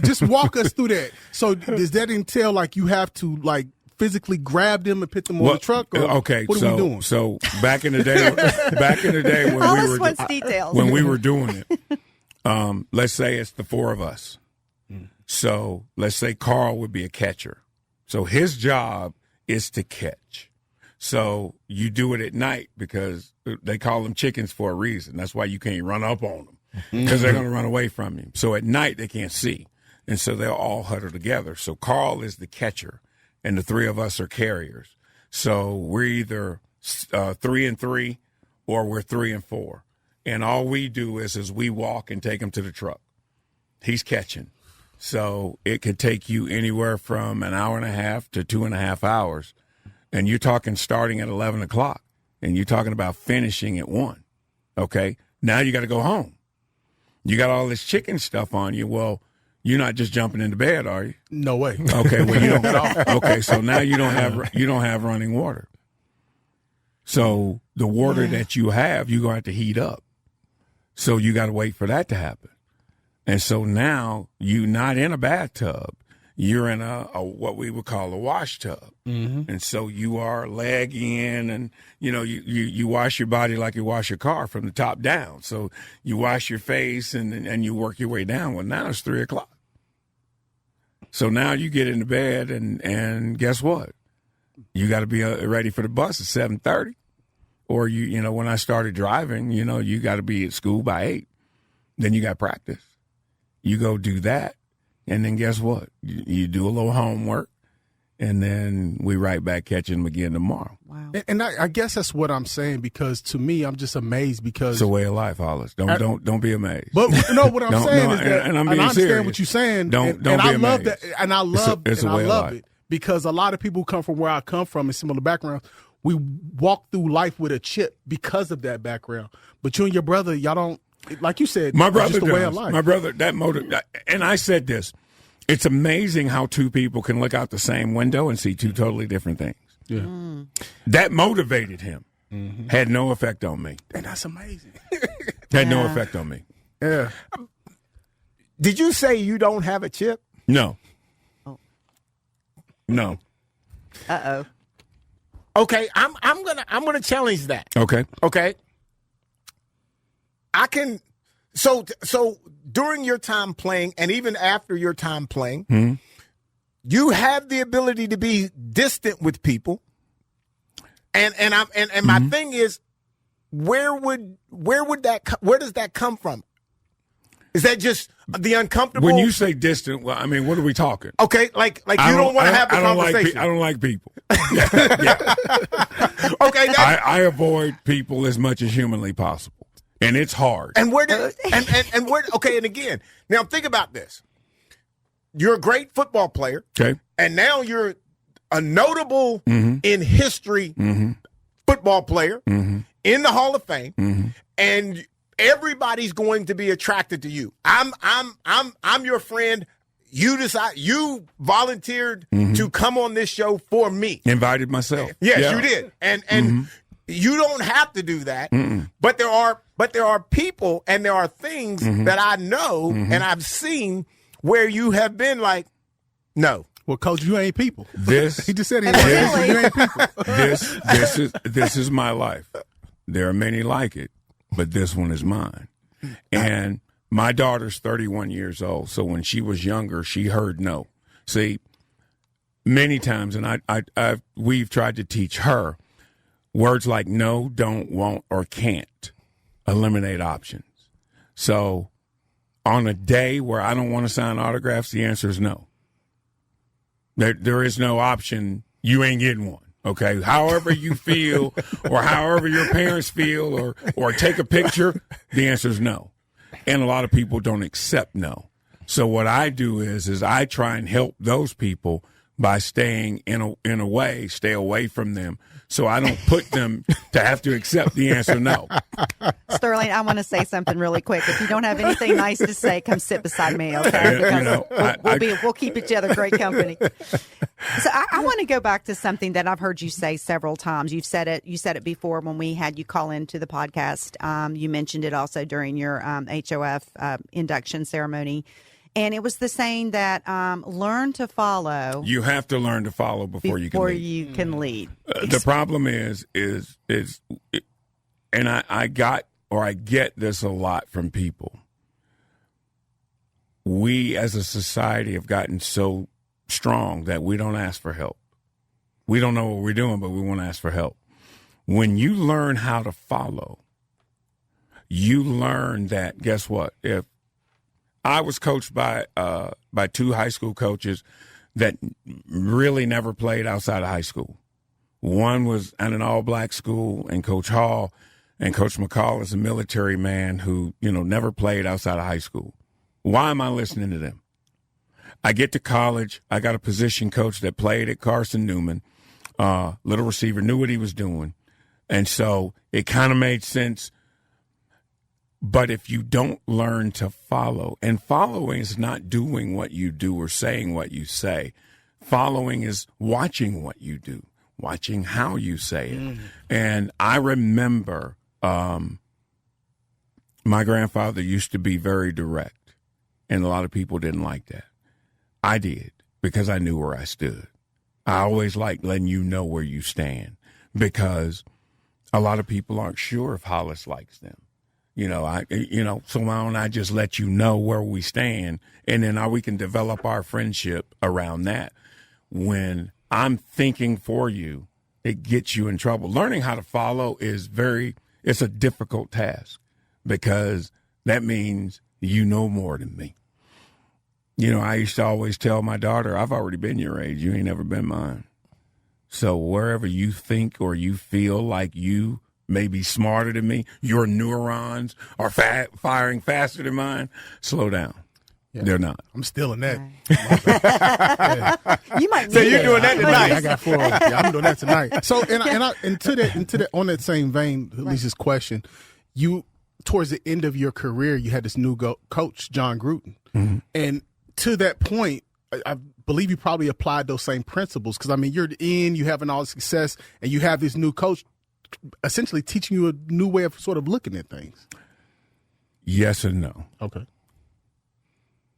just walk us through that. So does that entail like you have to like physically grab them and put them on the truck? Or okay, what are we doing? So back in the day when we were doing it, let's say it's the four of us. So let's say Carl would be a catcher. So his job is to catch. So you do it at night because they call them chickens for a reason. That's why you can't run up on them because they're going to run away from you. So at night they can't see. And so they'll all huddle together. So Carl is the catcher and the three of us are carriers. So we're either 3 and 3 or we're 3 and 4. And all we do is we walk and take him to the truck. He's catching. So it could take you anywhere from an hour and a half to 2.5 hours. And you're talking starting at 11 o'clock, and you're talking about finishing at 1. Okay? Now you got to go home. You got all this chicken stuff on you. Well, you're not just jumping into bed, are you? No way. Okay, well you don't get off. Okay, so now you don't have running water. So the water that you have, you're going to have to heat up. So you got to wait for that to happen. And so now you're not in a bathtub. You're in a what we would call a wash tub. Mm-hmm. And so you are leg in and, you wash your body like you wash your car from the top down. So you wash your face and you work your way down. Well, now it's 3 o'clock. So now you get into bed and guess what? You got to be ready for the bus at 7:30. Or, when I started driving, you got to be at school by 8. Then you got practice. You go do that. And then guess what? You do a little homework, and then we right back catching them again tomorrow. Wow. And I guess that's what I'm saying, because to me, I'm just amazed because it's a way of life, Hollis. Don't be amazed. But what I'm saying is that, and I understand serious. What you're saying. Don't be I amazed. love that, and I love it because a lot of people who come from where I come from in similar backgrounds, we walk through life with a chip because of that background. But you and your brother, y'all don't. like you said, my brother just a does. way of life. My brother, and I said this. It's amazing how two people can look out the same window and see two totally different things. Yeah. That motivated him. Mm-hmm. Had no effect on me. And that's amazing. Had no effect on me. Yeah. Did you say you don't have a chip? No. No. Uh-oh. Okay, I'm gonna challenge that. Okay. I can. So during your time playing, and even after your time playing, you have the ability to be distant with people. And my thing is, where does that come from? Is that just the uncomfortable? When you say distant, well, I mean, what are we talking? Okay, like you don't want to have the conversation. I don't like people. Okay, I avoid people as much as humanly possible, and it's hard. And where? Okay, and again, now think about this. You're a great football player, okay, and now you're a notable in history football player in the Hall of Fame, and everybody's going to be attracted to you. I'm your friend. You volunteered to come on this show for me. Invited myself. Yes, you did. And you don't have to do that. But there are people and there are things that I know and I've seen where you have been like, no. Well, Coach, you ain't people. This he just said you ain't people. This is my life. There are many like it, but this one is mine. And my daughter's 31 years old, so when she was younger, she heard no. See, many times, and we've tried to teach her words like no, don't, won't, or can't eliminate options. So on a day where I don't want to sign autographs, the answer is no. There is no option. You ain't getting one. Okay, however you feel, or however your parents feel, or take a picture, the answer is no. And a lot of people don't accept no. So what I do is I try and help those people by staying in a way, stay away from them, so I don't put them to have to accept the answer no. Sterling, I want to say something really quick. If you don't have anything nice to say, come sit beside me, okay? Because we'll keep each other great company. So I want to go back to something that I've heard you say several times. You said it before when we had you call into the podcast. You mentioned it also during your HOF induction ceremony. And it was the saying that learn to follow. You have to learn to follow before you can lead. The problem is, and I get this a lot from people. We as a society have gotten so strong that we don't ask for help. We don't know what we're doing, but we want to ask for help. When you learn how to follow, you learn that, guess what? If I was coached by two high school coaches that really never played outside of high school. One was at an all-black school, and Coach Hall and Coach McCall is a military man who, never played outside of high school. Why am I listening to them? I get to college. I got a position coach that played at Carson Newman, little receiver, knew what he was doing. And so it kind of made sense. But if you don't learn to follow, and following is not doing what you do or saying what you say. Following is watching what you do, watching how you say it. And I remember my grandfather used to be very direct, and a lot of people didn't like that. I did, because I knew where I stood. I always liked letting you know where you stand, because a lot of people aren't sure if Hollis likes them. So why don't I just let you know where we stand, and then we can develop our friendship around that. When I'm thinking for you, it gets you in trouble. Learning how to follow it's a difficult task, because that means you know more than me. I used to always tell my daughter, I've already been your age. You ain't never been mine. So wherever you think or you feel like you may be smarter than me, your neurons are firing faster than mine, slow down. Yeah. They're not. I'm still in that. You might. So you're doing that tonight? I got 4. Yeah, I'm doing that tonight. So and to that on that same vein, Lisa's question, you towards the end of your career, you had this new coach, John Gruden. Mm-hmm. And to that point, I believe you probably applied those same principles because, I mean, you're in, you having all the success, and you have this new coach essentially teaching you a new way of sort of looking at things. Yes and no. Okay.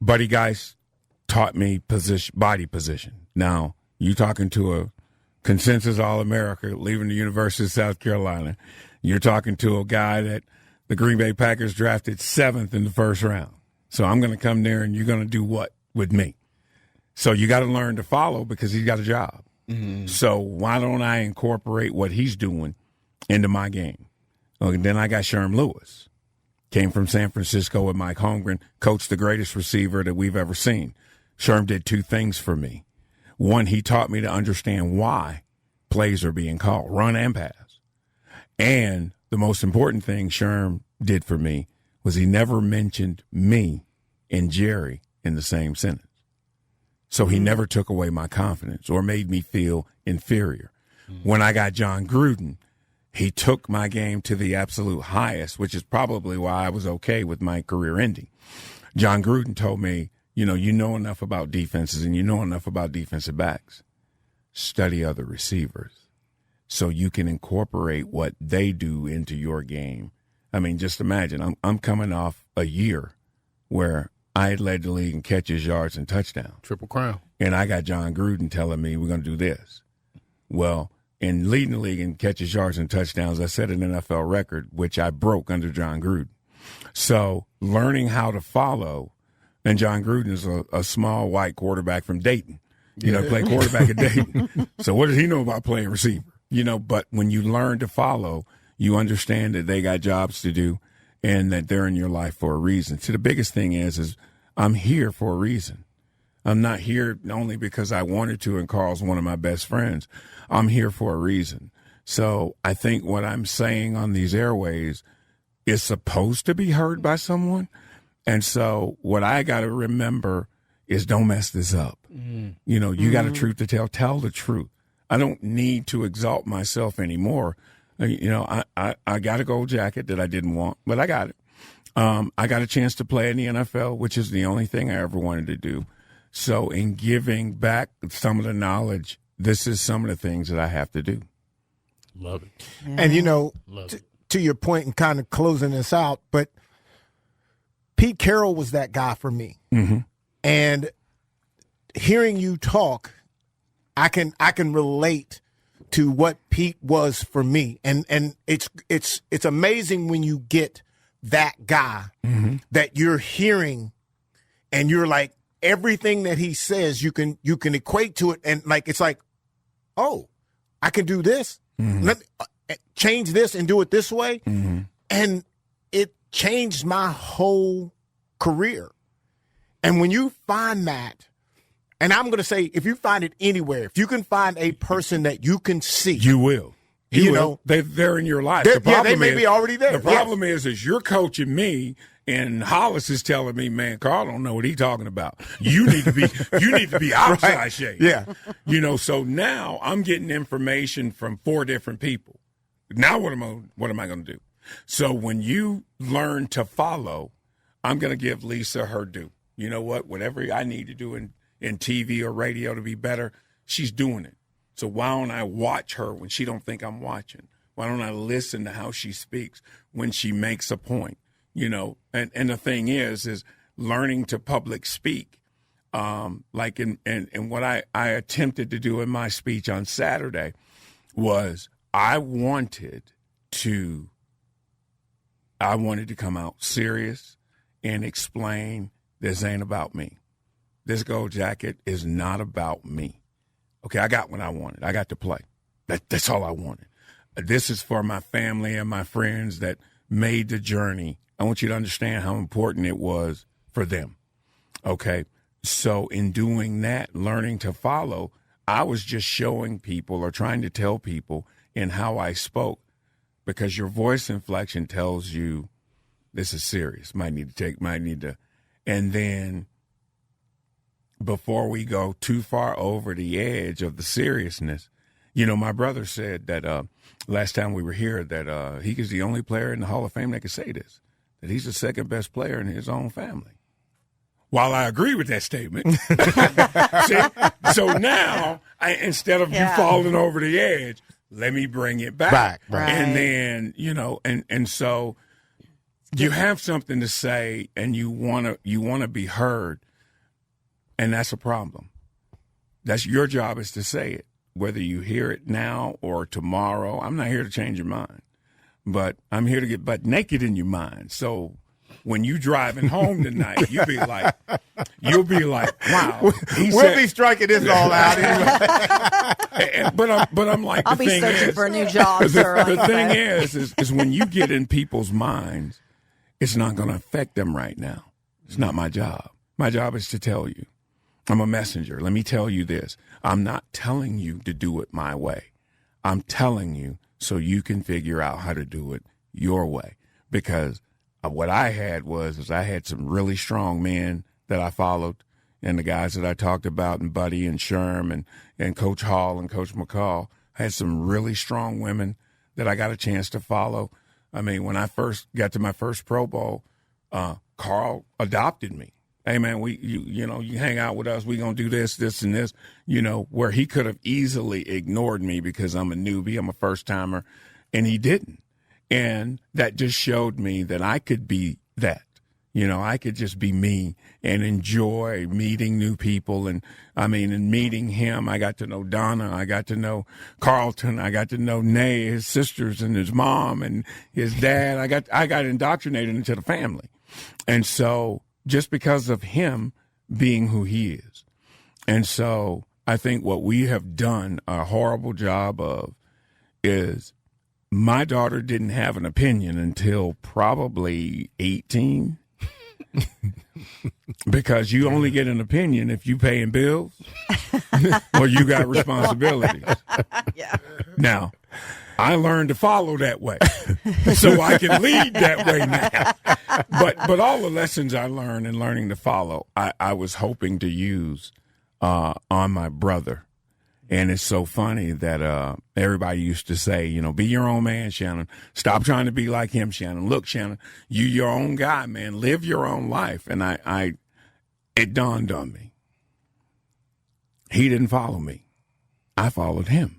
Buddy guys taught me body position. Now, you talking to a consensus All-America leaving the University of South Carolina. You're talking to a guy that the Green Bay Packers drafted 7th in the first round. So I'm going to come there and you're going to do what with me? So you got to learn to follow because he's got a job. Mm-hmm. So why don't I incorporate what he's doing into my game? Well, then I got Sherm Lewis. Came from San Francisco with Mike Holmgren, coached the greatest receiver that we've ever seen. Sherm did 2 things for me. One, he taught me to understand why plays are being called, run and pass. And the most important thing Sherm did for me was he never mentioned me and Jerry in the same sentence. So he never took away my confidence or made me feel inferior. When I got John Gruden, he took my game to the absolute highest, which is probably why I was okay with my career ending. John Gruden told me, you know enough about defenses and you know enough about defensive backs. Study other receivers so you can incorporate what they do into your game. I mean, just imagine, I'm coming off a year where I had led the league in catches, yards, and touchdowns. Triple crown. And I got John Gruden telling me we're going to do this. Well, in leading the league in catches, yards, and touchdowns, I set an NFL record, which I broke under John Gruden. So learning how to follow, and John Gruden is a small white quarterback from Dayton. Played quarterback at Dayton. So what does he know about playing receiver? But when you learn to follow, you understand that they got jobs to do and that they're in your life for a reason. So the biggest thing is I'm here for a reason. I'm not here only because I wanted to and Carl's one of my best friends. I'm here for a reason. So I think what I'm saying on these airways is supposed to be heard by someone. And so what I got to remember is don't mess this up. You got a truth to tell the truth. I don't need to exalt myself anymore. I got a gold jacket that I didn't want, but I got it. I got a chance to play in the NFL, which is the only thing I ever wanted to do. So in giving back some of the knowledge, this is some of the things that I have to do. Love it. Yeah. And, to your point and kind of closing this out, but Pete Carroll was that guy for me. Mm-hmm. And hearing you talk, I can relate to what Pete was for me. And it's amazing when you get that guy that you're hearing and you're like, everything that he says, you can equate to it. And it's like, oh, I can do this. Mm-hmm. Let me change this and do it this way. Mm-hmm. And it changed my whole career. And when you find that, and I'm going to say, if you find it anywhere, if you can find a person that you can see. You will. You know, they're in your life. They may be already there. The problem is you're coaching me, and Hollis is telling me, man, Carl don't know what he's talking about. You need to be outside right. shape. Yeah. So now I'm getting information from 4 different people. Now what am I going to do? So when you learn to follow, I'm going to give Lisa her due. You know what? Whatever I need to do in TV or radio to be better, she's doing it. So why don't I watch her when she don't think I'm watching? Why don't I listen to how she speaks when she makes a point? And the thing is learning to public speak. Like in what I attempted to do in my speech on Saturday was I wanted to come out serious and explain this ain't about me. This gold jacket is not about me. Okay, I got what I wanted. I got to play. That's all I wanted. This is for my family and my friends that made the journey. I want you to understand how important it was for them. Okay, so in doing that, learning to follow, I was just showing people or trying to tell people in how I spoke, because your voice inflection tells you this is serious. Might need to, and then before we go too far over the edge of the seriousness, my brother said that last time we were here that he is the only player in the Hall of Fame that could say this. that he's the second best player in his own family. While I agree with that statement, see, so now instead of you falling over the edge, let me bring it back. Right. And then, and so you have something to say and you want to be heard, and that's a problem. That's your job, is to say it, whether you hear it now or tomorrow. I'm not here to change your mind, but I'm here to get butt naked in your mind. So when you driving home tonight, you'll be like, wow. We'll be striking this all out anyway. But I'm like, I'll be searching for a new job, sir. The thing is when you get in people's minds, it's not going to affect them right now. It's not my job. My job is to tell you. I'm a messenger. Let me tell you this. I'm not telling you to do it my way. I'm telling you so you can figure out how to do it your way. Because what I had was I had some really strong men that I followed, and the guys that I talked about, and Buddy and Sherm and Coach Hall and Coach McCall. I had some really strong women that I got a chance to follow. I mean, when I first got to my first Pro Bowl, Carl adopted me. Hey, man, you hang out with us. We're going to do this, and this, where he could have easily ignored me because I'm a newbie, I'm a first-timer, and he didn't. And that just showed me that I could be that. I could just be me and enjoy meeting new people. And meeting him, I got to know Donna. I got to know Carlton. I got to know Nay, his sisters and his mom and his dad. I got indoctrinated into the family. And so just because of him being who he is. And so I think what we have done a horrible job of is my daughter didn't have an opinion until probably 18. Because you only get an opinion if you paying bills or you got responsibilities. Yeah. Now, I learned to follow that way so I can lead that way now. But all the lessons I learned in learning to follow, I was hoping to use on my brother. And it's so funny that everybody used to say, be your own man, Shannon. Stop trying to be like him, Shannon. Look, Shannon, you your own guy, man. Live your own life. And it dawned on me. He didn't follow me. I followed him.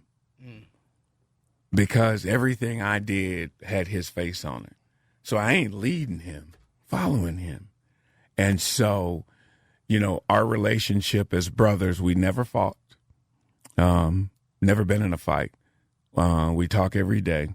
Because everything I did had his face on it. So I ain't leading him, following him. And so, our relationship as brothers, we never fought. Never been in a fight. We talk every day.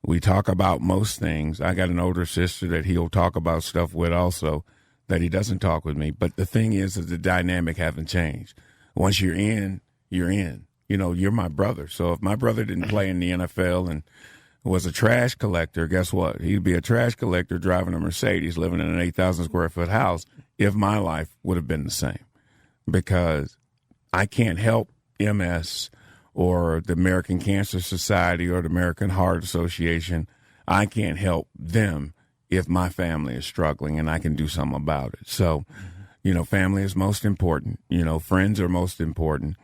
We talk about most things. I got an older sister that he'll talk about stuff with also that he doesn't talk with me. But the thing is that the dynamic haven't changed. Once you're in, you're in. You're my brother. So if my brother didn't play in the NFL and was a trash collector, guess what? He'd be a trash collector driving a Mercedes, living in an 8,000 square foot house if my life would have been the same. Because I can't help MS or the American Cancer Society or the American Heart Association. I can't help them if my family is struggling, and I can do something about it. So, family is most important. Friends are most important.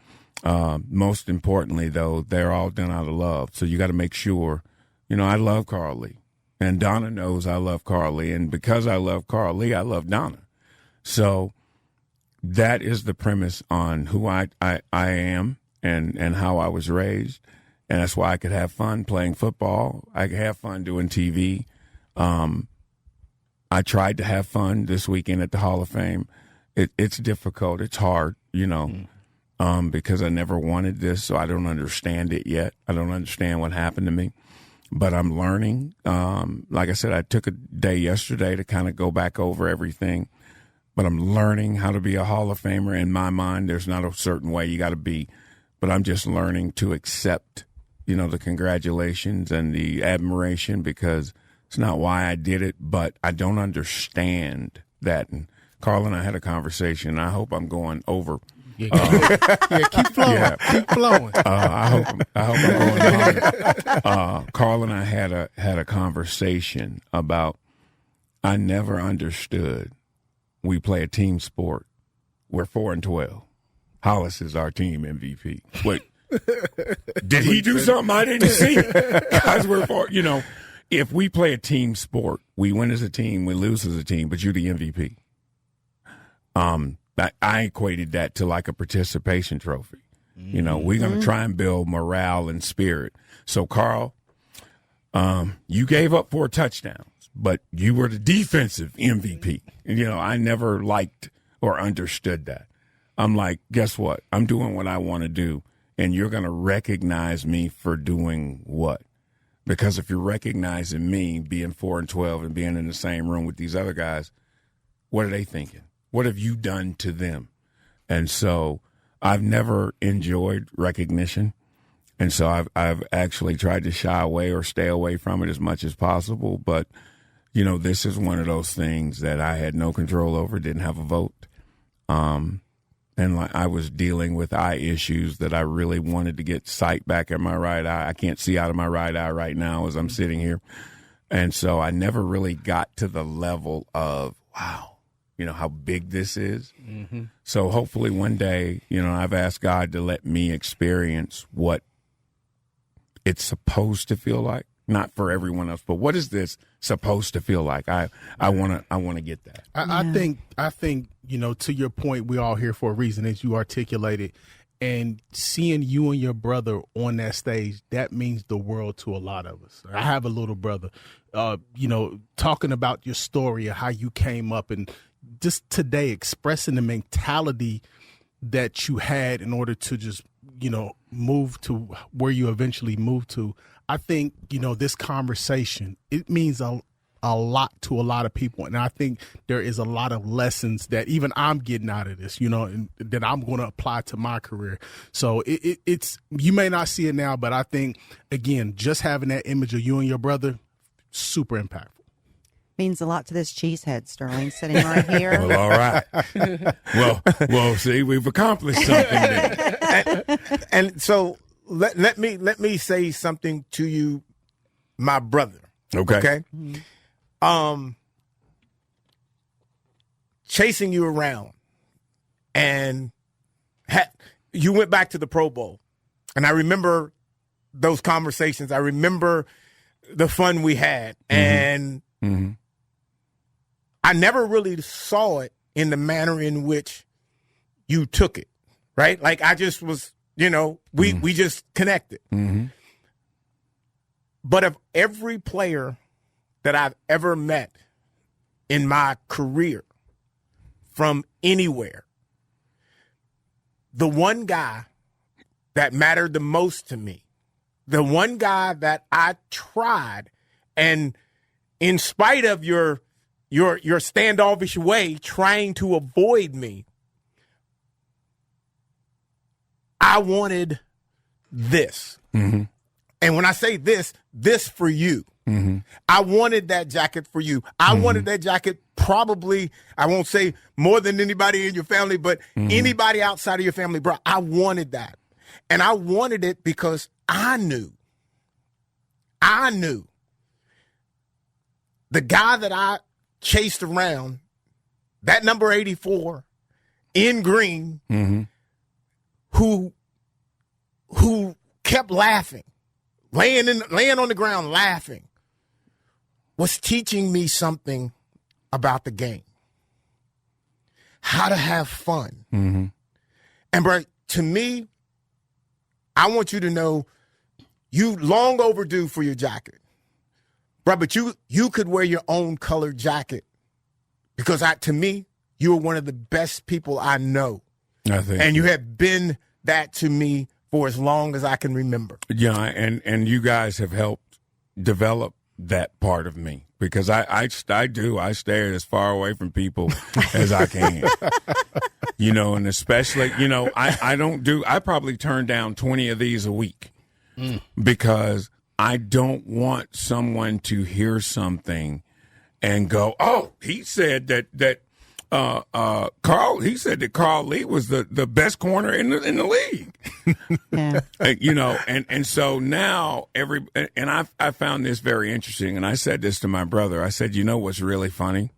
Most importantly, though, they're all done out of love. So you got to make sure, I love Carl Lee, and Donna knows I love Carl Lee. And because I love Carl Lee, I love Donna. So that is the premise on who I am and how I was raised. And that's why I could have fun playing football. I could have fun doing TV. I tried to have fun this weekend at the Hall of Fame. It's difficult. It's hard, because I never wanted this, so I don't understand it yet. I don't understand what happened to me. But I'm learning. Like I said, I took a day yesterday to kind of go back over everything. But I'm learning how to be a Hall of Famer. In my mind, there's not a certain way you got to be. But I'm just learning to accept, the congratulations and the admiration, because it's not why I did it, but I don't understand that. And Carl and I had a conversation, and I hope I'm going over. Keep flowing. Yeah. Keep flowing. I hope I'm going on. Carl and I had a conversation about I never understood. We play a team sport. We're 4-12. Hollis is our team MVP. Wait, did he do something I didn't see? Guys, we're 4. if we play a team sport, we win as a team, we lose as a team, but you're the MVP. I equated that to like a participation trophy. You know, we're going to try and build morale and spirit. So, Carl, you gave up 4 touchdowns, but you were the defensive MVP. And, you know, I never liked or understood that. I'm like, guess what? I'm doing what I want to do, and you're going to recognize me for doing what? Because if you're recognizing me being 4-12 and being in the same room with these other guys, what are they thinking? What have you done to them? And so I've never enjoyed recognition. And so I've actually tried to shy away or stay away from it as much as possible. But, you know, this is one of those things that I had no control over, didn't have a vote. And like I was dealing with eye issues that I really wanted to get sight back in my right eye. I can't see out of my right eye right now as I'm sitting here. And so I never really got to the level of, wow, you know, how big this is. Mm-hmm. So hopefully one day, you know, I've asked God to let me experience what it's supposed to feel like. Not for everyone else, but what is this supposed to feel like? I want to get that. I think, you know, to your point, we're all here for a reason, as you articulated, and seeing you and your brother on that stage, that means the world to a lot of us. I have a little brother, you know, talking about your story of how you came up and just today expressing the mentality that you had in order to just, you know, move to where you eventually moved to. I think, you know, this conversation, it means a lot to a lot of people. And I think there is a lot of lessons that even I'm getting out of this, you know, and that I'm going to apply to my career. So it's, you may not see it now, but I think, again, just having that image of you and your brother, super impactful. Means a lot to this cheesehead, Sterling, sitting right here. Well, all right. well, see, we've accomplished something there. And so let me say something to you, my brother. Okay. Mm-hmm. Chasing you around, and you went back to the Pro Bowl, and I remember those conversations. I remember the fun we had, and I never really saw it in the manner in which you took it, right? Like I just was, you know, we just connected. Mm-hmm. But of every player that I've ever met in my career from anywhere, the one guy that mattered the most to me, the one guy that I tried, and in spite of your standoffish way trying to avoid me, I wanted this. Mm-hmm. And when I say this for you. Mm-hmm. I wanted that jacket for you. I wanted that jacket probably, I won't say more than anybody in your family, but anybody outside of your family, bro, I wanted that. And I wanted it because I knew the guy that I chased around, that number 84 in green, who kept laughing, laying on the ground laughing, was teaching me something about the game, how to have fun. Mm-hmm. And bro, to me, I want you to know you long overdue for your jacket. Bro, but you could wear your own colored jacket because to me, you are one of the best people I know. And you have been that to me for as long as I can remember. Yeah, and you guys have helped develop that part of me because I stay as far away from people as I can. You know, and especially, you know, I probably turn down 20 of these a week because I don't want someone to hear something and go, oh, he said that Carl Lee was the best corner in the league. Yeah. You know, and so now I found this very interesting, and I said this to my brother. I said, you know what's really funny?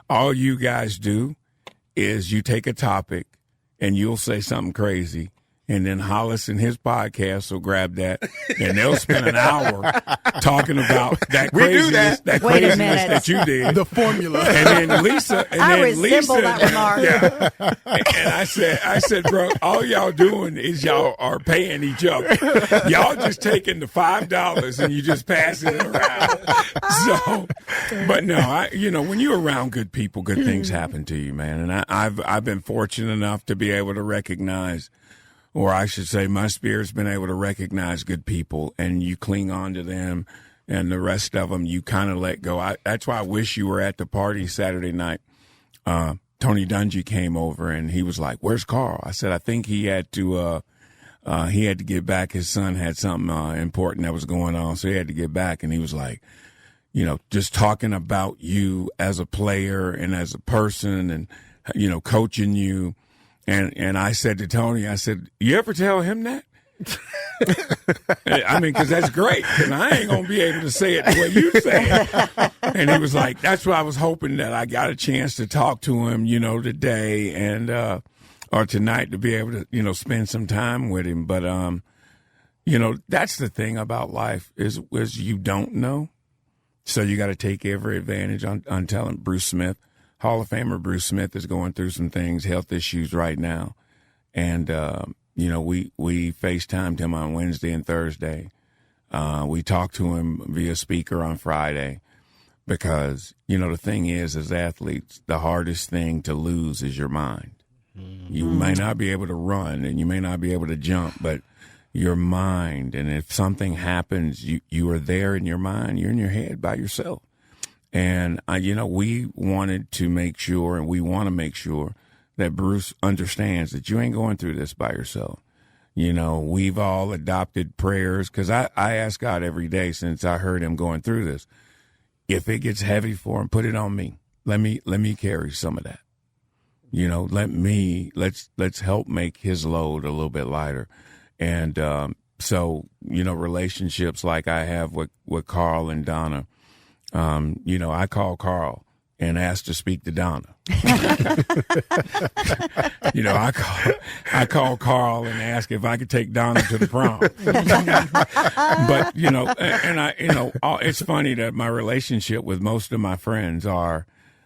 All you guys do is you take a topic and you'll say something crazy, and then Hollis and his podcast will grab that, and they'll spend an hour talking about that craziness, that you did, the formula. And then Lisa, that remark. Yeah. And I said, bro, all y'all doing is y'all are paying each other. Y'all just taking the $5 and you just passing it around. So, but no, when you're around good people, good things happen to you, man. And I've been fortunate enough to be able to recognize, or I should say my spirit's been able to recognize good people, and you cling on to them, and the rest of them you kind of let go. That's why I wish you were at the party Saturday night. Tony Dungy came over, and he was like, "Where's Carl?" I said, "I think he had to get back. His son had something important that was going on, so he had to get back." And he was like, just talking about you as a player and as a person, and coaching you. And I said to Tony, I said, "You ever tell him that?" I mean, because that's great, because I ain't going to be able to say it the way you say it. And he was like, that's why I was hoping that I got a chance to talk to him, today and or tonight, to be able to, spend some time with him. But, that's the thing about life is you don't know. So you got to take every advantage on telling. Bruce Smith, Hall of Famer Bruce Smith, is going through some things, health issues right now. And, we FaceTimed him on Wednesday and Thursday. We talked to him via speaker on Friday because, the thing is, as athletes, the hardest thing to lose is your mind. Mm-hmm. You may not be able to run and you may not be able to jump, but your mind, and if something happens, you are there in your mind, you're in your head by yourself. And, we wanted to make sure, and we want to make sure, that Bruce understands that you ain't going through this by yourself. We've all adopted prayers, because I ask God every day since I heard him going through this, if it gets heavy for him, put it on me. Let me carry some of that. Let's help make his load a little bit lighter. And so, relationships like I have with Carl and Donna, I call Carl and ask to speak to Donna. I call Carl and ask if I could take Donna to the prom. But, it's funny that my relationship with most of my friends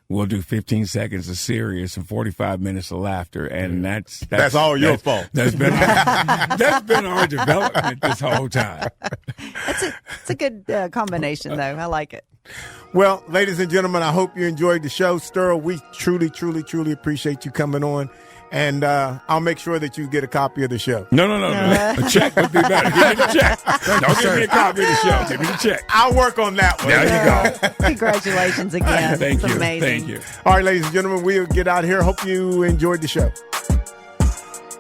we'll do 15 seconds of serious and 45 minutes of laughter, and that's all your fault. That's been our development this whole time. It's a good combination, though. I like it. Well, ladies and gentlemen, I hope you enjoyed the show. Sterl, we truly, truly, truly appreciate you coming on. And I'll make sure that you get a copy of the show. No. A check would be better. Give me the check. Don't give me a copy of the show. Give me the check. I'll work on that one. There you go. Congratulations again. Thank you. Amazing. Thank you. All right, ladies and gentlemen, we'll get out of here. Hope you enjoyed the show.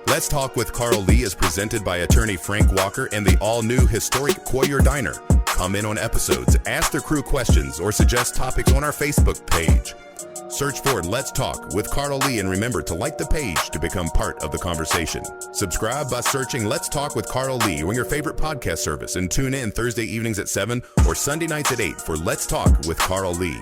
Let's Talk with Carl Lee is presented by attorney Frank Walker and the all-new historic Quarrier Diner. Come in on episodes, ask the crew questions, or suggest topics on our Facebook page. Search for Let's Talk with Carl Lee, and remember to like the page to become part of the conversation. Subscribe by searching Let's Talk with Carl Lee on your favorite podcast service, and tune in Thursday evenings at 7 or Sunday nights at 8 for Let's Talk with Carl Lee.